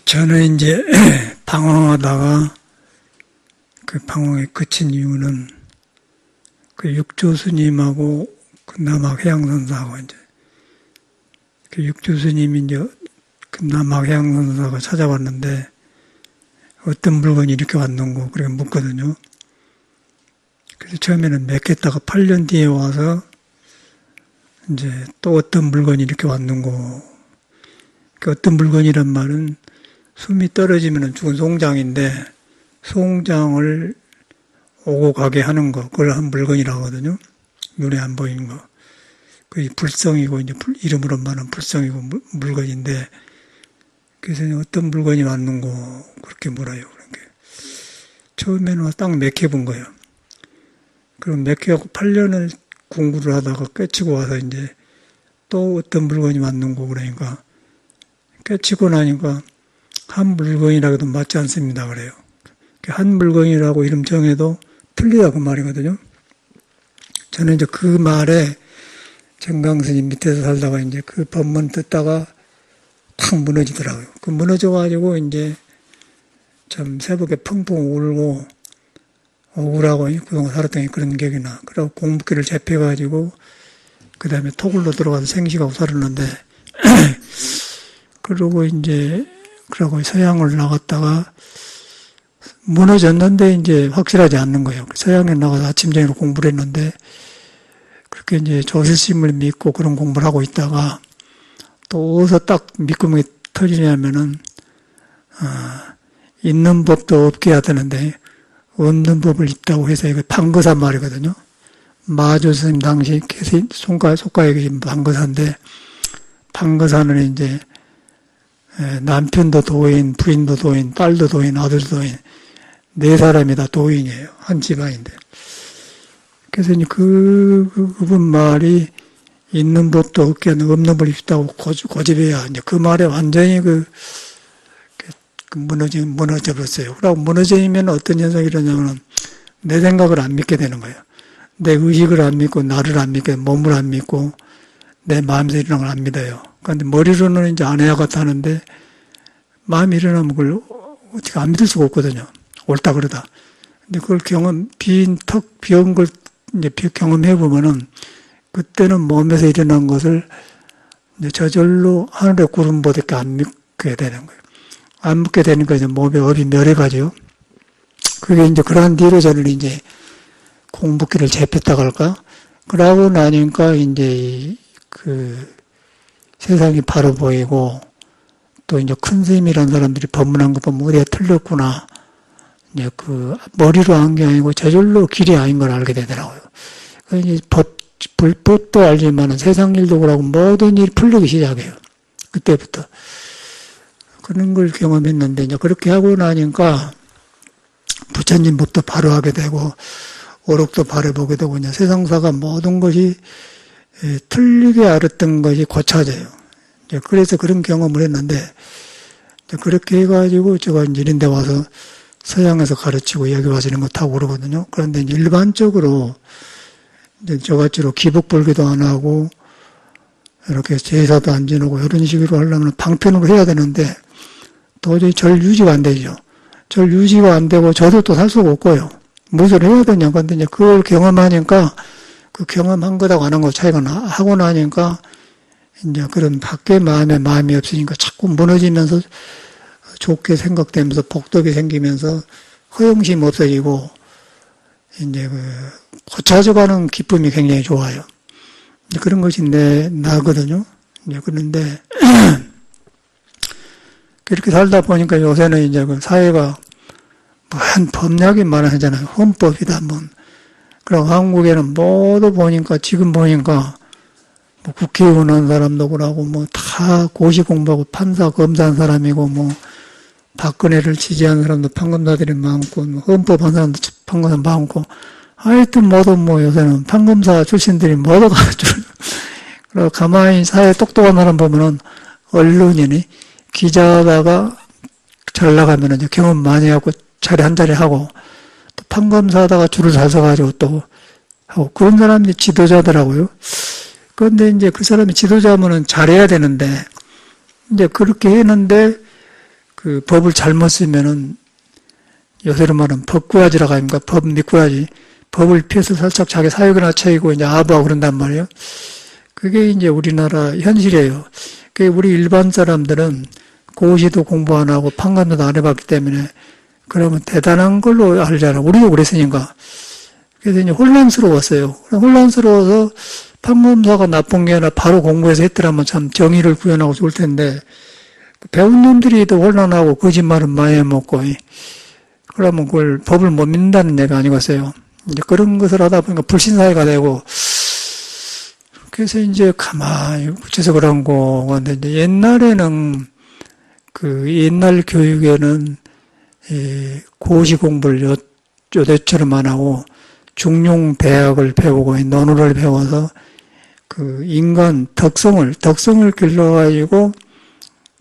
저는 이제 방황하다가 그 방황에 그친 이유는 그 육조 스님하고 그 남학 해양선사하고 이제 그 육조 스님이 이제 그 남학 해양선사가 찾아왔는데 어떤 물건이 이렇게 왔는고 그렇게 묻거든요. 그래서 처음에는 맺겠다가 8년 뒤에 와서 이제 또 어떤 물건이 이렇게 왔는고 그 어떤 물건이란 말은 숨이 떨어지면 죽은 송장인데 송장을 오고 가게 하는 거 그걸 한 물건이라고 하거든요. 눈에 안 보이는 거. 그게 불성이고 이제 이름으로 말하면 불성이고 물건인데 그래서 어떤 물건이 왔는고 그렇게 물어요. 그러니까 처음에는 딱 맥혀본 거예요. 그럼 맥혀갖고 8년을 공부를 하다가 깨치고 와서 이제 또 어떤 물건이 왔는고 그러니까 깨치고 나니까 한 물건이라고 해도 맞지 않습니다. 그래요. 한 물건이라고 이름 정해도 틀리다 그 말이거든요. 저는 이제 그 말에 정강스님 밑에서 살다가 이제 그 법문 듣다가 탁 무너지더라고요. 그 무너져가지고 이제 참 새벽에 펑펑 울고 억울하고 그동안 살았던 게 그런 기억이 나. 그러고 공부기를 접해가지고 그 다음에 토굴로 들어가서 생식하고 살았는데 그러고 이제 그러고 서양을 나갔다가 무너졌는데 이제 확실하지 않는 거예요. 서양에 나가서 아침 저녁으로 공부를 했는데 그렇게 이제 조실심을 믿고 그런 공부를 하고 있다가 또 어디서 딱 밑구멍이 터지냐면은 있는 법도 없게 해야 되는데 없는 법을 있다고 해서 이거 방거사 말이거든요. 마조 스님 당시 손가락에 계신 방거사인데 방거사는 이제 남편도 도인, 부인도 도인, 딸도 도인, 아들도 도인, 네 사람이 다 도인이에요. 한 집안인데. 그래서 이제 그분 말이 있는 법도 없게 없는 법을 있다고 고집해야 이제 그 말에 완전히 무너져 버렸어요. 그러고 무너지면 어떤 현상이 일어나냐면 내 생각을 안 믿게 되는 거예요. 내 의식을 안 믿고 나를 안 믿고 몸을 안 믿고 내 마음에서 일어나는 걸 안 믿어요. 그런데 머리로는 이제 안 해야 같다는데 마음이 일어나면 그걸 어떻게 안 믿을 수가 없거든요. 옳다 그러다. 근데 그걸 비인 턱 비운 걸 이제 경험해 보면은 그때는 몸에서 일어난 것을 이제 저절로 하늘의 구름보다밖에 안 믿게 되는 거예요. 안 믿게 되니까 이제 몸에 업이 멸해가지고 그게 이제 그러한 뒤로 저는 이제 공부기를 재폈다고 할까? 그러고 나니까 이제 세상이 바로 보이고 또 이제 큰 스님이라는 사람들이 법문한 거 보면 어디가 틀렸구나. 이제 머리로 한 게 아니고 저절로 길이 아닌 걸 알게 되더라고요. 이제 불법도 알지만 세상 일도 그러고 모든 일이 풀리기 시작해요. 그때부터. 그런 걸 경험했는데 이제 그렇게 하고 나니까 부처님 법도 바로 하게 되고 오록도 바로 보게 되고 이제 세상사가 모든 것이 틀리게 알았던 것이 고쳐져요. 그래서 그런 경험을 했는데, 그렇게 해가지고 제가 이제 이런 데 와서 서양에서 가르치고 여기 와서 이런 거 타고 그러거든요. 그런데 일반적으로 이제 저같이로 기복불기도 안 하고, 이렇게 제사도 안 지내고 이런 식으로 하려면 방편으로 해야 되는데, 도저히 절 유지가 안 되죠. 절 유지가 안 되고 저도 또 살 수가 없고요. 무엇을 해야 되냐. 근데 이제 그걸 경험하니까 그 경험한 거하고 안 한 거 차이가 하고 나니까 이제 그런 밖에 마음이 없으니까 자꾸 무너지면서 좋게 생각되면서 복덕이 생기면서 허영심이 없어지고 이제 고쳐져가는 기쁨이 굉장히 좋아요. 그런 것이 나거든요. 이제 그런데 그렇게 살다 보니까 요새는 이제 사회가 한 법약이 많아지잖아요. 헌법이다 뭐. 그리고 한국에는 모두 보니까 지금 보니까 뭐 국회의원 한 사람도 그러고 뭐 다 고시 공부하고 판사 검사한 사람이고 뭐 박근혜를 지지하는 사람도 판검사들이 많고 뭐 헌법 한 사람도 판검사 많고 하여튼 모두 뭐 요새는 판검사 출신들이 모두 가르쳐. 그리고 가만히 사회 똑똑한 사람 보면은 언론인이 기자다가 잘 나가면은 이제 경험 많이 하고 자리 한 자리 하고 또 판검사 하다가 줄을 잘 서가지고 또 하고 그런 사람이 지도자더라고요. 그런데 이제 그 사람이 지도자면은 잘해야 되는데 이제 그렇게 했는데 그 법을 잘못 쓰면은 요새로 말하면 법꾸라지라고 합니까? 법 미꾸라지. 법을 피해서 살짝 자기 사역이나 차이고 이제 아부하고 그런단 말이에요. 그게 이제 우리나라 현실이에요. 그 우리 일반 사람들은 고시도 공부 안 하고 판관도 안 해봤기 때문에 그러면 대단한 걸로 알잖아. 우리도 그랬으니까. 그래서 이제 혼란스러웠어요. 혼란스러워서 판검사가 나쁜 게 아니라 바로 공부해서 했더라면 참 정의를 구현하고 좋을 텐데 배운 놈들이 더 혼란하고 거짓말은 많이 해먹고 그러면 그걸 법을 못 믿는다는 얘기가 아니겠어요. 이제 그런 것을 하다 보니까 불신사회가 되고 그래서 이제 가만히 어째서 그런 거 근데 이제 옛날에는 그 옛날 교육에는 고시 공부를 요새처럼 안 하고 중용 대학을 배우고 논어를 배워서 그 인간 덕성을 길러가지고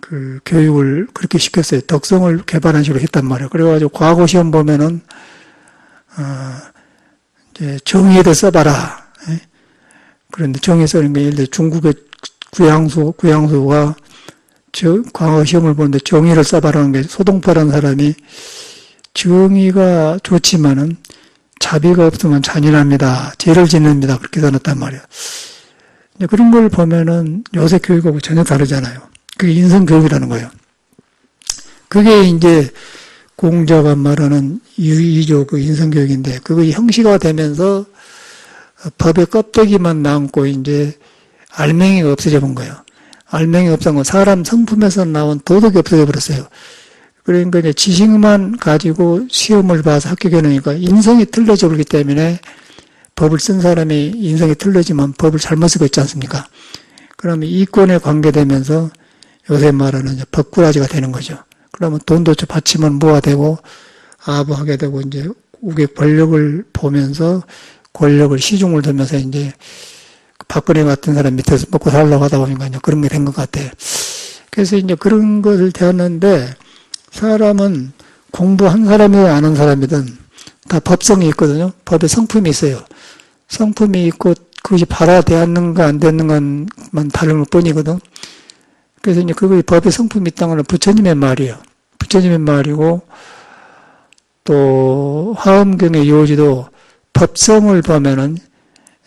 그 교육을 그렇게 시켰어요. 덕성을 개발한 식으로 했단 말이에요. 그래가지고 과거 시험 보면은 이제 정의에다 써봐라. 그런데 정의 쓰는 게 예를 들어 중국의 구양수가 과거 시험을 보는데 정의를 써봐라는 게 소동파라는 사람이 정의가 좋지만은 자비가 없으면 잔인합니다. 죄를 짓는다. 그렇게 써놨단 말이에요. 그런 걸 보면은 요새 교육하고 전혀 다르잖아요. 그게 인성교육이라는 거예요. 그게 이제 공자가 말하는 유의조 그 인성교육인데 그게 형식화 되면서 법의 껍데기만 남고 이제 알맹이가 없어져 본 거예요. 알맹이가 없어진 건 사람 성품에서 나온 도덕이 없어져 버렸어요. 그러니까 이제 지식만 가지고 시험을 봐서 합격해놓으니까 인성이 틀려져 버리기 때문에 법을 쓴 사람이 인성이 틀려지면 법을 잘못 쓰고 있지 않습니까? 그러면 이권에 관계되면서 요새 말하는 이제 법꾸라지가 되는 거죠. 그러면 돈도 바치면 뭐가 되고 아부하게 되고 이제 우리 권력을 보면서 권력을 시중을 두면서 이제 박근혜 같은 사람 밑에서 먹고 살려고 하다 보니까 이제 그런 게 된 것 같아요. 그래서 이제 그런 것을 되었는데 사람은 공부한 사람이든 안 한 사람이든 다 법성이 있거든요. 법에 성품이 있어요. 성품이 있고 그것이 발화되었는가 안 됐는가만 다른 것 뿐이거든. 그래서 이제 그게 법에 성품이 있다는 건 부처님의 말이에요. 부처님의 말이고 또 화엄경의 요지도 법성을 보면은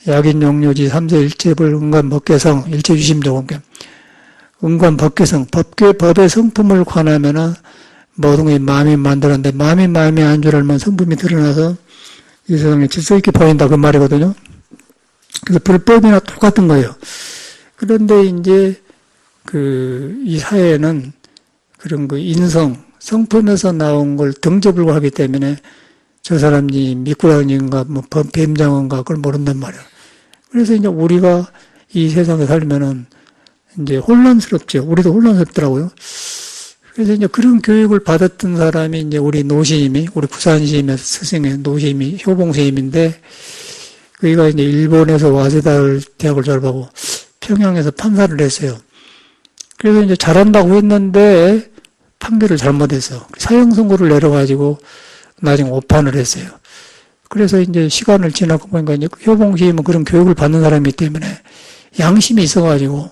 약인용료지 삼세일체불 은관법계성 일체유심조공경 은관법계성 법의 성품을 관하면은 모든 게 마음이 만들었는데 마음이 안 줄 알면 성품이 드러나서 이 세상에 질서 있게 보인다 그 말이거든요. 그래서 불법이나 똑같은 거예요. 그런데 이제 이 사회에는 그런 성품에서 나온 걸 등접을 하기 때문에 저 사람이 미꾸라지인가, 뱀장어인가, 그걸 모른단 말이야. 그래서 이제 우리가 이 세상에 살면은 이제 혼란스럽죠. 우리도 혼란스럽더라고요. 그래서 이제 그런 교육을 받았던 사람이 이제 우리 노시임이, 우리 부산시임의 스승의 노시임이 효봉스님인데, 그이가 이제 일본에서 와세다 대학을 졸업하고 평양에서 판사를 했어요. 그래서 이제 잘한다고 했는데 판결을 잘못했어. 사형 선고를 내려가지고 나중에 오판을 했어요. 그래서 이제 시간을 지나고 보니까 이제 효봉시임은 그런 교육을 받는 사람이기 때문에 양심이 있어가지고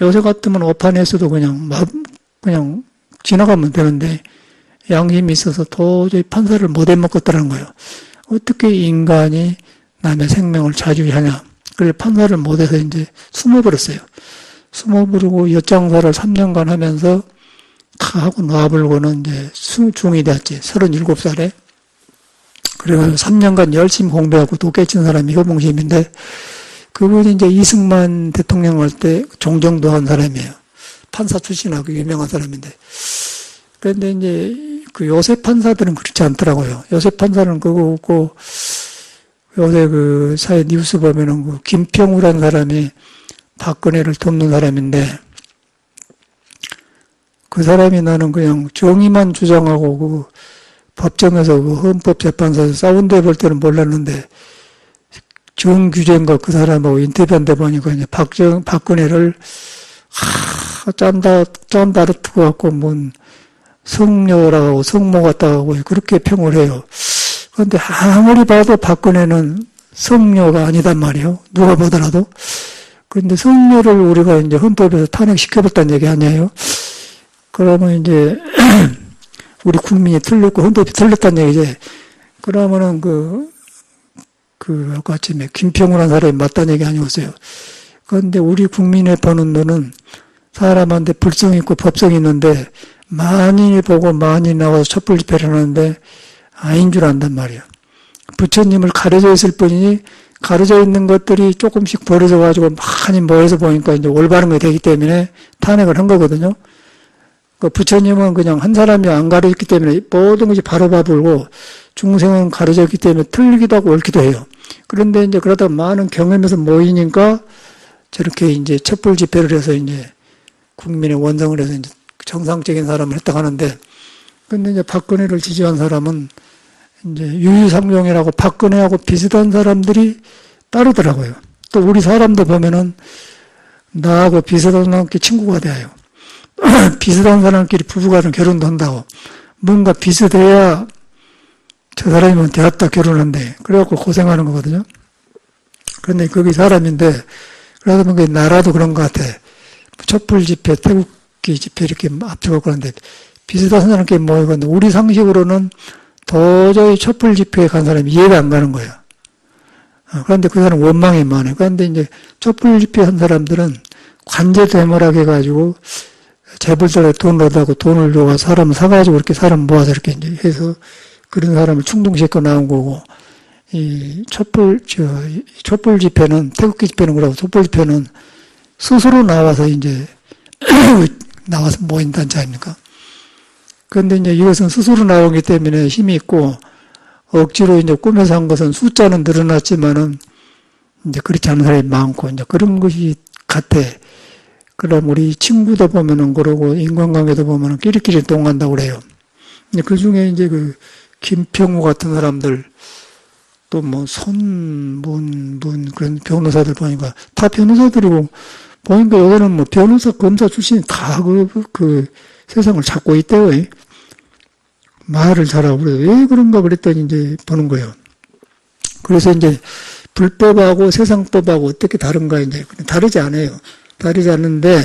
요새 같으면 오판했어도 그냥 지나가면 되는데 양심이 있어서 도저히 판사를 못 해먹겠다는 거예요. 어떻게 인간이 남의 생명을 자주하냐. 그래서 판사를 못해서 이제 숨어버렸어요. 숨어버리고 엿장사를 3년간 하면서 다 하고 놔불고는 이제 중이 됐지. 37살에. 그래가지고 3년간 열심히 공부하고 도 깨친 사람이 효봉시임인데 그분이 이제 이승만 대통령 할 때 종정도 한 사람이에요. 판사 출신하고 유명한 사람인데. 그런데 이제 그 요새 판사들은 그렇지 않더라고요. 요새 판사는 그거 없고 요새 그 사회 뉴스 보면은 그 김평우라는 사람이 박근혜를 돕는 사람인데 그 사람이 나는 그냥 정의만 주장하고 그 법정에서 그 헌법재판소에서 싸운데 볼 때는 몰랐는데 정규제인가 그 사람하고 인터뷰한데 보니까 이제 박근혜를 짬다르트고 갖고 뭔 성녀라고 성모 같다고 그렇게 평을 해요. 그런데 아무리 봐도 박근혜는 성녀가 아니단 말이에요. 누가 보더라도. 그런데 성녀를 우리가 이제 헌법에서 탄핵시켜봤다는 얘기 아니에요. 그러면 이제, 우리 국민이 틀렸고 헌법이 틀렸다는 얘기지. 그러면은 아까 아침에 김평우라는 사람이 맞다는 얘기 아니었어요. 그런데 우리 국민의 버는 눈은 사람한테 불성이 있고 법성이 있는데, 많이 보고 많이 나와서 촛불 집회를 하는데, 아닌 줄 안단 말이에요. 부처님을 가려져 있을 뿐이니, 가려져 있는 것들이 조금씩 버려져가지고 많이 모여서 보니까 이제 올바른 게 되기 때문에 탄핵을 한 거거든요. 그 부처님은 그냥 한 사람이 안 가르쳤기 때문에 모든 것이 바로바 불고 중생은 가르쳤기 때문에 틀리기도 하고 옳기도 해요. 그런데 이제 그러다 많은 경험에서 모이니까 저렇게 이제 촛불 집회를 해서 이제 국민의 원성을 해서 이제 정상적인 사람을 했다고 하는데, 근데 이제 박근혜를 지지한 사람은 이제 유유상종이라고 박근혜하고 비슷한 사람들이 따르더라고요. 또 우리 사람도 보면은 나하고 비슷한 사람끼리 친구가 돼요. 비슷한 사람끼리 부부간은 결혼도 한다고. 뭔가 비슷해야 저 사람이면 되었다 결혼한대. 그래갖고 고생하는 거거든요. 그런데 거기 사람인데, 그러다 보니까 나라도 그런 것 같아. 촛불 집회, 태극기 집회 이렇게 앞서고 그러는데 비슷한 사람끼리 모이고, 우리 상식으로는 도저히 촛불 집회에 간 사람이 이해가 안 가는 거예요. 그런데 그 사람 원망이 많아요. 그런데 이제 촛불 집회 한 사람들은 관제 대모락 해가지고 재벌들에 돈을 얻다고 돈을 줘가 사람을 사가지고 이렇게 사람 모아서 이렇게 이제 해서 그런 사람을 충동시켜 나온 거고, 이 촛불 집회는, 태극기 집회는 그러고 촛불 집회는 스스로 나와서 이제 나와서 모인 단체 아닙니까? 그런데 이제 이것은 스스로 나오기 때문에 힘이 있고, 억지로 이제 꾸며서 한 것은 숫자는 늘어났지만은 이제 그렇지 않은 사람이 많고, 이제 그런 것이 같아. 그럼 우리 친구도 보면은 그러고, 인간관계도 보면은 끼리끼리 동한다고 그래요. 그 중에 이제 김평우 같은 사람들, 또 그런 변호사들 보니까 다 변호사들이고, 보니까 여기는 변호사, 검사 출신이 다 세상을 찾고 있대요. 말을 잘하고, 그래서 왜 그런가 그랬더니 이제 보는 거예요. 그래서 이제 불법하고 세상법하고 어떻게 다른가 이제 다르지 않아요. 다르지 않는데,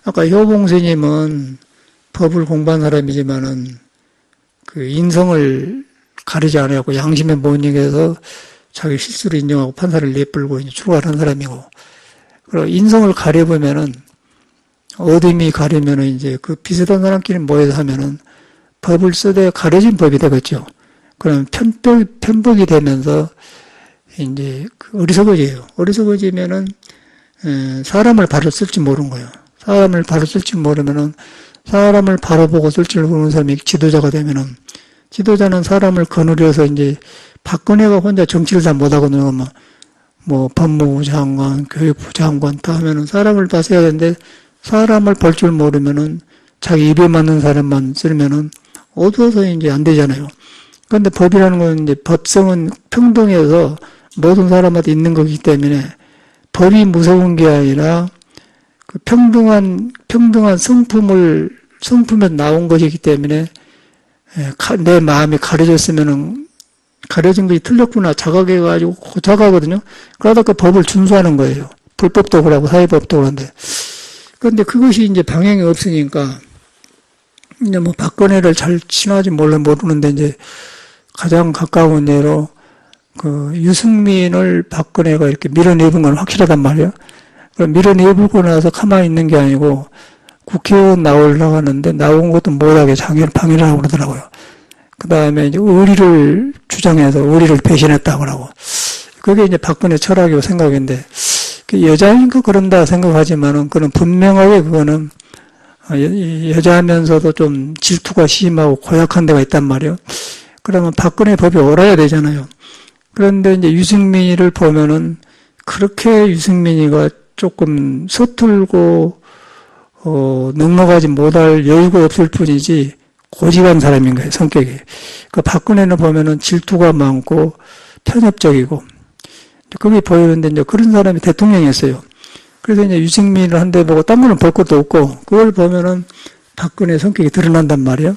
아까 효봉 스님은 법을 공부한 사람이지만은 인성을 가리지 않아갖고 양심에 못 이겨서 자기 실수를 인정하고 판사를 내뿔고 이제 출가한 사람이고, 그리고 인성을 가려보면은, 어둠이 가리면은 이제 비슷한 사람끼리 모여서 하면은 법을 쓰되 가려진 법이 되겠죠. 그러면 편법이 되면서 이제 어리석어져요. 어리석어지면은, 사람을 바로 쓸 줄 모르는 거예요. 사람을 바로 쓸 줄 모르면은, 사람을 바로 보고 쓸 줄 모르는 사람이 지도자가 되면은, 지도자는 사람을 거느려서 이제 박근혜가 혼자 정치를 잘 못하거든요. 법무부 장관, 교육부 장관 다 하면은 사람을 봐서 해야 되는데, 사람을 볼 줄 모르면은 자기 입에 맞는 사람만 쓰면은 어두워서 이제 안 되잖아요. 그런데 법이라는 건 이제 법성은 평등해서 모든 사람한테 있는 거기 때문에 법이 무서운 게 아니라 평등한 성품에 나온 것이기 때문에 내 마음이 가려졌으면은 가려진 것이 틀렸구나 자각해가지고 고착하거든요. 그러다 그 법을 준수하는 거예요. 불법도 그러고 사회법도 그런데. 그런데 그것이 이제 방향이 없으니까 이제 박근혜를 잘 친하지 모르는데 이제 가장 가까운 예로 유승민을 박근혜가 이렇게 밀어내본 건 확실하단 말이에요. 밀어내보고 나서 가만히 있는 게 아니고 국회의원 나오려고 하는데 나온 것도 못하게 방해를 하고 그러더라고요. 그 다음에 이제 의리를 주장해서 의리를 배신했다고 하고. 그게 이제 박근혜 철학이고 생각인데, 여자니까 그런다 생각하지만은, 그는 분명하게 그거는 여자면서도 좀 질투가 심하고 고약한 데가 있단 말이에요. 그러면 박근혜 법이 옳아야 되잖아요. 그런데 이제 유승민이를 보면은 그렇게 유승민이가 조금 서툴고, 넉넉하지 못할 여유가 없을 뿐이지, 고집한 사람인 거예요, 성격이. 박근혜는 보면은 질투가 많고, 편협적이고, 그게 보이는데, 이제 그런 사람이 대통령이었어요. 그래서 이제 유승민을 한 대 보고, 딴 거는 볼 것도 없고, 그걸 보면은 박근혜 성격이 드러난단 말이에요.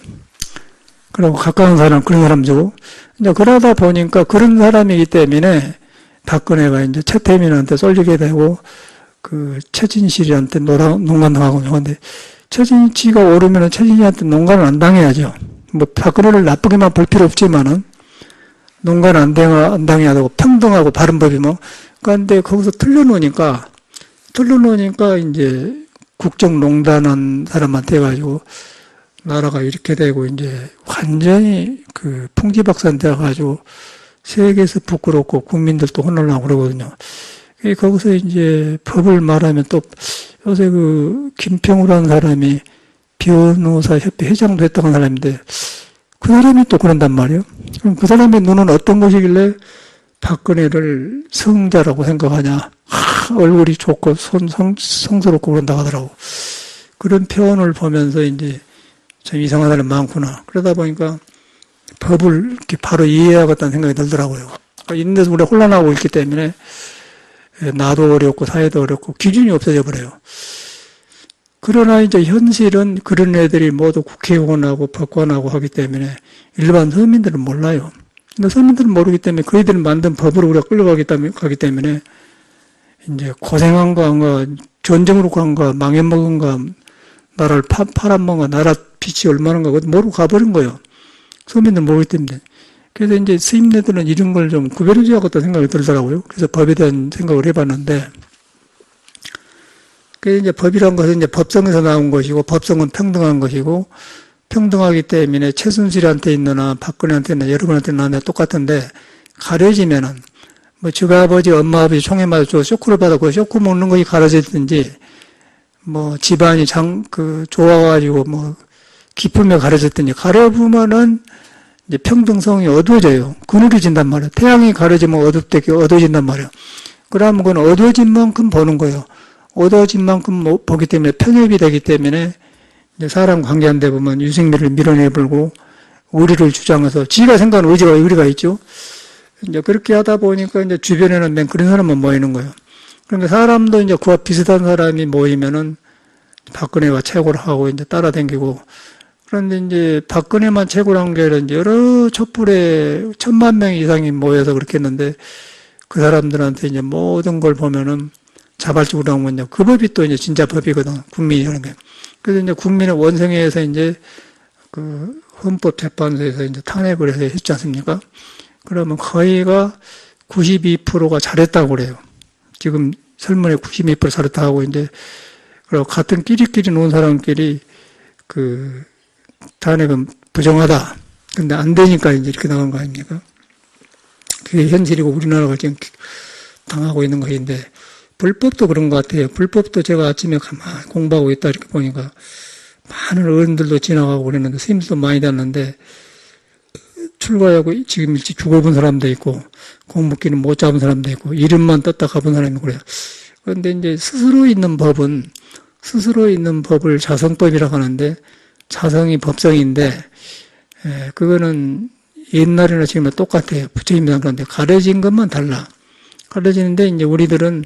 그리고 가까운 사람, 그런 사람 주고. 이제 그러다 보니까 그런 사람이기 때문에 박근혜가 이제 최태민한테 쏠리게 되고, 그 최진실한테 농간당하고. 근데 최진씨가 오르면 최진씨한테 농간을 안 당해야죠. 뭐 박근혜를 나쁘게만 볼 필요 없지만은 농간 안 당해야 되고 평등하고 바른 법이 뭐. 그런데 거기서 틀려놓으니까 이제 국정농단한 사람한테 해가지고 나라가 이렇게 되고 이제 완전히 그 풍지박산 돼가지고 세계에서 부끄럽고 국민들도 혼란하고 그러거든요. 거기서 이제 법을 말하면 또 요새 그 김평우라는 사람이 변호사협회 회장도 했던 사람인데 그 사람이 또 그런단 말이에요. 그럼 그 사람의 눈은 어떤 것이길래 박근혜를 성자라고 생각하냐. 얼굴이 좋고 성스럽고 그런다고 하더라고. 그런 표현을 보면서 이제 참 이상한 사람이 많구나. 그러다 보니까 법을 이렇게 바로 이해해야겠다는 생각이 들더라고요. 이런 데서 우리가 혼란하고 있기 때문에 나도 어렵고 사회도 어렵고 기준이 없어져 버려요. 그러나 이제 현실은 그런 애들이 모두 국회의원하고 법관하고 하기 때문에 일반 서민들은 몰라요. 근데 서민들은 모르기 때문에 그 애들이 만든 법으로 우리가 끌려가기 때문에 이제 고생한 거, 전쟁으로 간가, 망해먹은가, 나라를 팔아먹은가, 나라 빚이 얼마나인가, 모르고 가버린 거예요. 서민들은 모르기 때문에. 그래서 이제 스님네들은 이런 걸 좀 구별해줘야겠다는 생각이 들더라고요. 그래서 법에 대한 생각을 해봤는데, 그래서 이제 법이란 것은 이제 법성에서 나온 것이고, 법성은 평등한 것이고, 평등하기 때문에 최순실한테 있느나 박근혜한테 있느나 여러분한테 있느나 똑같은데, 가려지면은, 뭐, 저 아버지, 엄마 아버지 총에 맞아 쇼크를 받았고, 쇼크 먹는 것이 가려졌든지, 뭐, 집안이 좋아가지고, 뭐, 기쁨에 가려졌든지, 가려보면은, 이제 평등성이 어두워져요. 그늘이 진단 말이에요. 태양이 가려지면 어두워진단 말이에요. 그러면 그건 어두워진 만큼 보는 거예요. 어두워진 만큼 보기 때문에 편협이 되기 때문에 이제 사람 관계한데 보면 유승민을 밀어내버리고 의리를 주장해서 지가 생각하는 의리가 있죠. 이제 그렇게 하다 보니까 이제 주변에는 맨 그런 사람만 모이는 거예요. 그러니까 사람도 이제 그와 비슷한 사람이 모이면은 박근혜가 최고를 하고 이제 따라다니고 그런데 이제 박근혜만 최고란 게 아니라 이제 여러 촛불에 1000만 명 이상이 모여서 그렇게 했는데 그 사람들한테 이제 모든 걸 보면은 자발적으로 한 건요. 그 법이 또 이제 진짜 법이거든. 국민이 하는 게. 그래서 이제 국민의 원성회에서 이제 그 헌법재판소에서 이제 탄핵을 해서 했지 않습니까? 그러면 거의가 92%가 잘했다고 그래요. 지금 설문에 92% 잘했다고 하고 이제 그리고 같은 끼리끼리 논 사람끼리 그 탄핵은 부정하다. 근데 안 되니까 이제 이렇게 나간 거 아닙니까? 그게 현실이고 우리나라가 지금 당하고 있는 것인데, 불법도 그런 것 같아요. 불법도 제가 아침에 가만히 공부하고 있다 이렇게 보니까 많은 어른들도 지나가고 그랬는데, 스님들도 많이 다녔는데, 출가하고 지금 일찍 죽어본 사람도 있고, 공부기는 못 잡은 사람도 있고, 이름만 떴다 가본 사람이 그래요. 그런데 이제 스스로 있는 법을 자성법이라고 하는데, 자성이 법성인데, 그거는 옛날이나 지금이나 똑같아요. 부처님이랑 그런데 가려진 것만 달라. 가려지는데, 이제 우리들은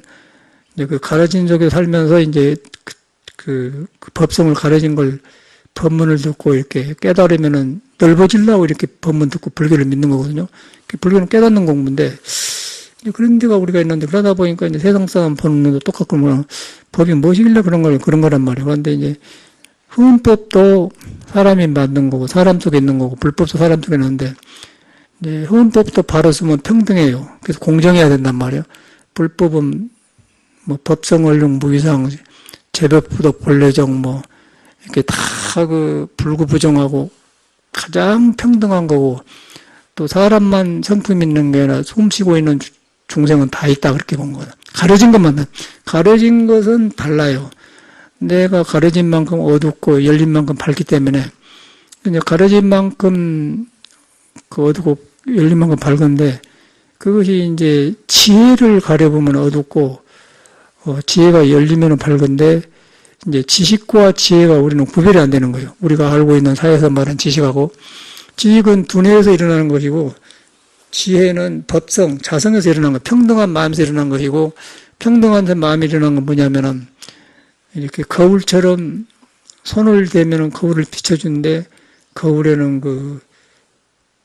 이제 그 가려진 속에 살면서 이제 그 법성을 가려진 걸 법문을 듣고 이렇게 깨달으면은 넓어지려고 이렇게 법문 듣고 불교를 믿는 거거든요. 불교는 깨닫는 공부인데, 그런 데가 우리가 있는데, 그러다 보니까 이제 세상 사람 보는 눈도 똑같고, 뭐, 법이 무엇이길래 그런 거란 말이에요. 그런데 이제 헌법도 사람이 만든 거고, 사람 속에 있는 거고, 불법도 사람 속에 있는데, 이제 헌법도 바로 쓰면 평등해요. 그래서 공정해야 된단 말이에요. 불법은 뭐 법성, 원령, 무위상, 제법부도 본래정, 뭐, 이렇게 다 그 불구부정하고 가장 평등한 거고, 또 사람만 성품 있는 게 아니라 숨쉬고 있는 중생은 다 있다, 그렇게 본 거다. 가려진 것만, 가려진 것은 달라요. 내가 가려진 만큼 어둡고 열린 만큼 밝기 때문에, 이제 가려진 만큼 그 어둡고 열린 만큼 밝은데, 그것이 이제 지혜를 가려보면 어둡고, 지혜가 열리면 밝은데, 이제 지식과 지혜가 우리는 구별이 안 되는 거예요. 우리가 알고 있는 사회에서 말하는 지식하고, 지식은 두뇌에서 일어나는 것이고, 지혜는 법성, 자성에서 일어나는 것, 평등한 마음에서 일어나는 것이고, 평등한 마음이 일어나는 건 뭐냐면은, 이렇게 거울처럼 손을 대면은 거울을 비춰주는데, 거울에는 그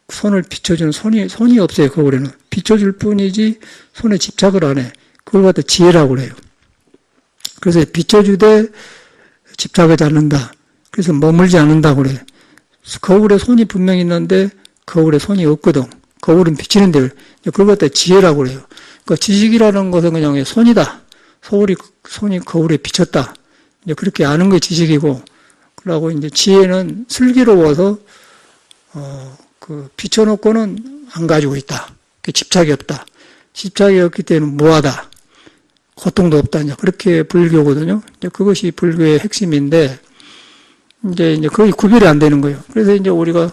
손을 비춰주는 손이 없어요, 거울에는. 비춰줄 뿐이지 손에 집착을 안 해. 그걸 갖다 지혜라고 그래요. 그래서 비춰주되 집착하지 않는다. 그래서 머물지 않는다고 그래. 거울에 손이 분명히 있는데 거울에 손이 없거든. 거울은 비치는데 그걸 갖다 지혜라고 그래요. 그러니까 지식이라는 것은 그냥 손이다. 손이 거울에 비쳤다. 이제 그렇게 아는 게 지식이고, 그러고 이제 지혜는 슬기로워서 비춰놓고는 안 가지고 있다. 집착이 없다. 집착이 없기 때문에 무하다. 고통도 없다. 이제 그렇게 불교거든요. 이제 그것이 불교의 핵심인데, 이제 거의 구별이 안 되는 거예요. 그래서 이제 우리가,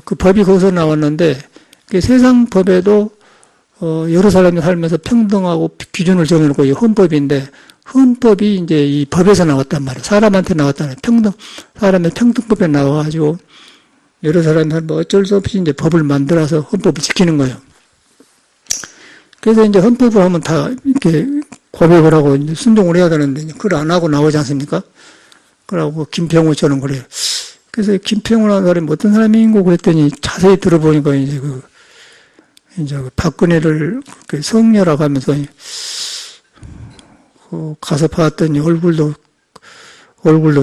그 법이 거기서 나왔는데, 세상 법에도, 여러 사람이 살면서 평등하고 기준을 정해놓고 이 헌법인데, 헌법이 이제 이 법에서 나왔단 말이에요. 사람한테 나왔다는 사람의 평등법에 나와가지고, 여러 사람이 뭐 어쩔 수 없이 이제 법을 만들어서 헌법을 지키는 거예요. 그래서 이제 헌법을 하면 다 이렇게 고백을 하고 이제 순종을 해야 되는데, 그걸 안 하고 나오지 않습니까? 그러고 김평우처럼 그래요. 그래서 김평우라는 사람이 어떤 사람인고 그랬더니 자세히 들어보니까 이제 그 박근혜를 성녀라고 하면서 가서 봤더니 얼굴도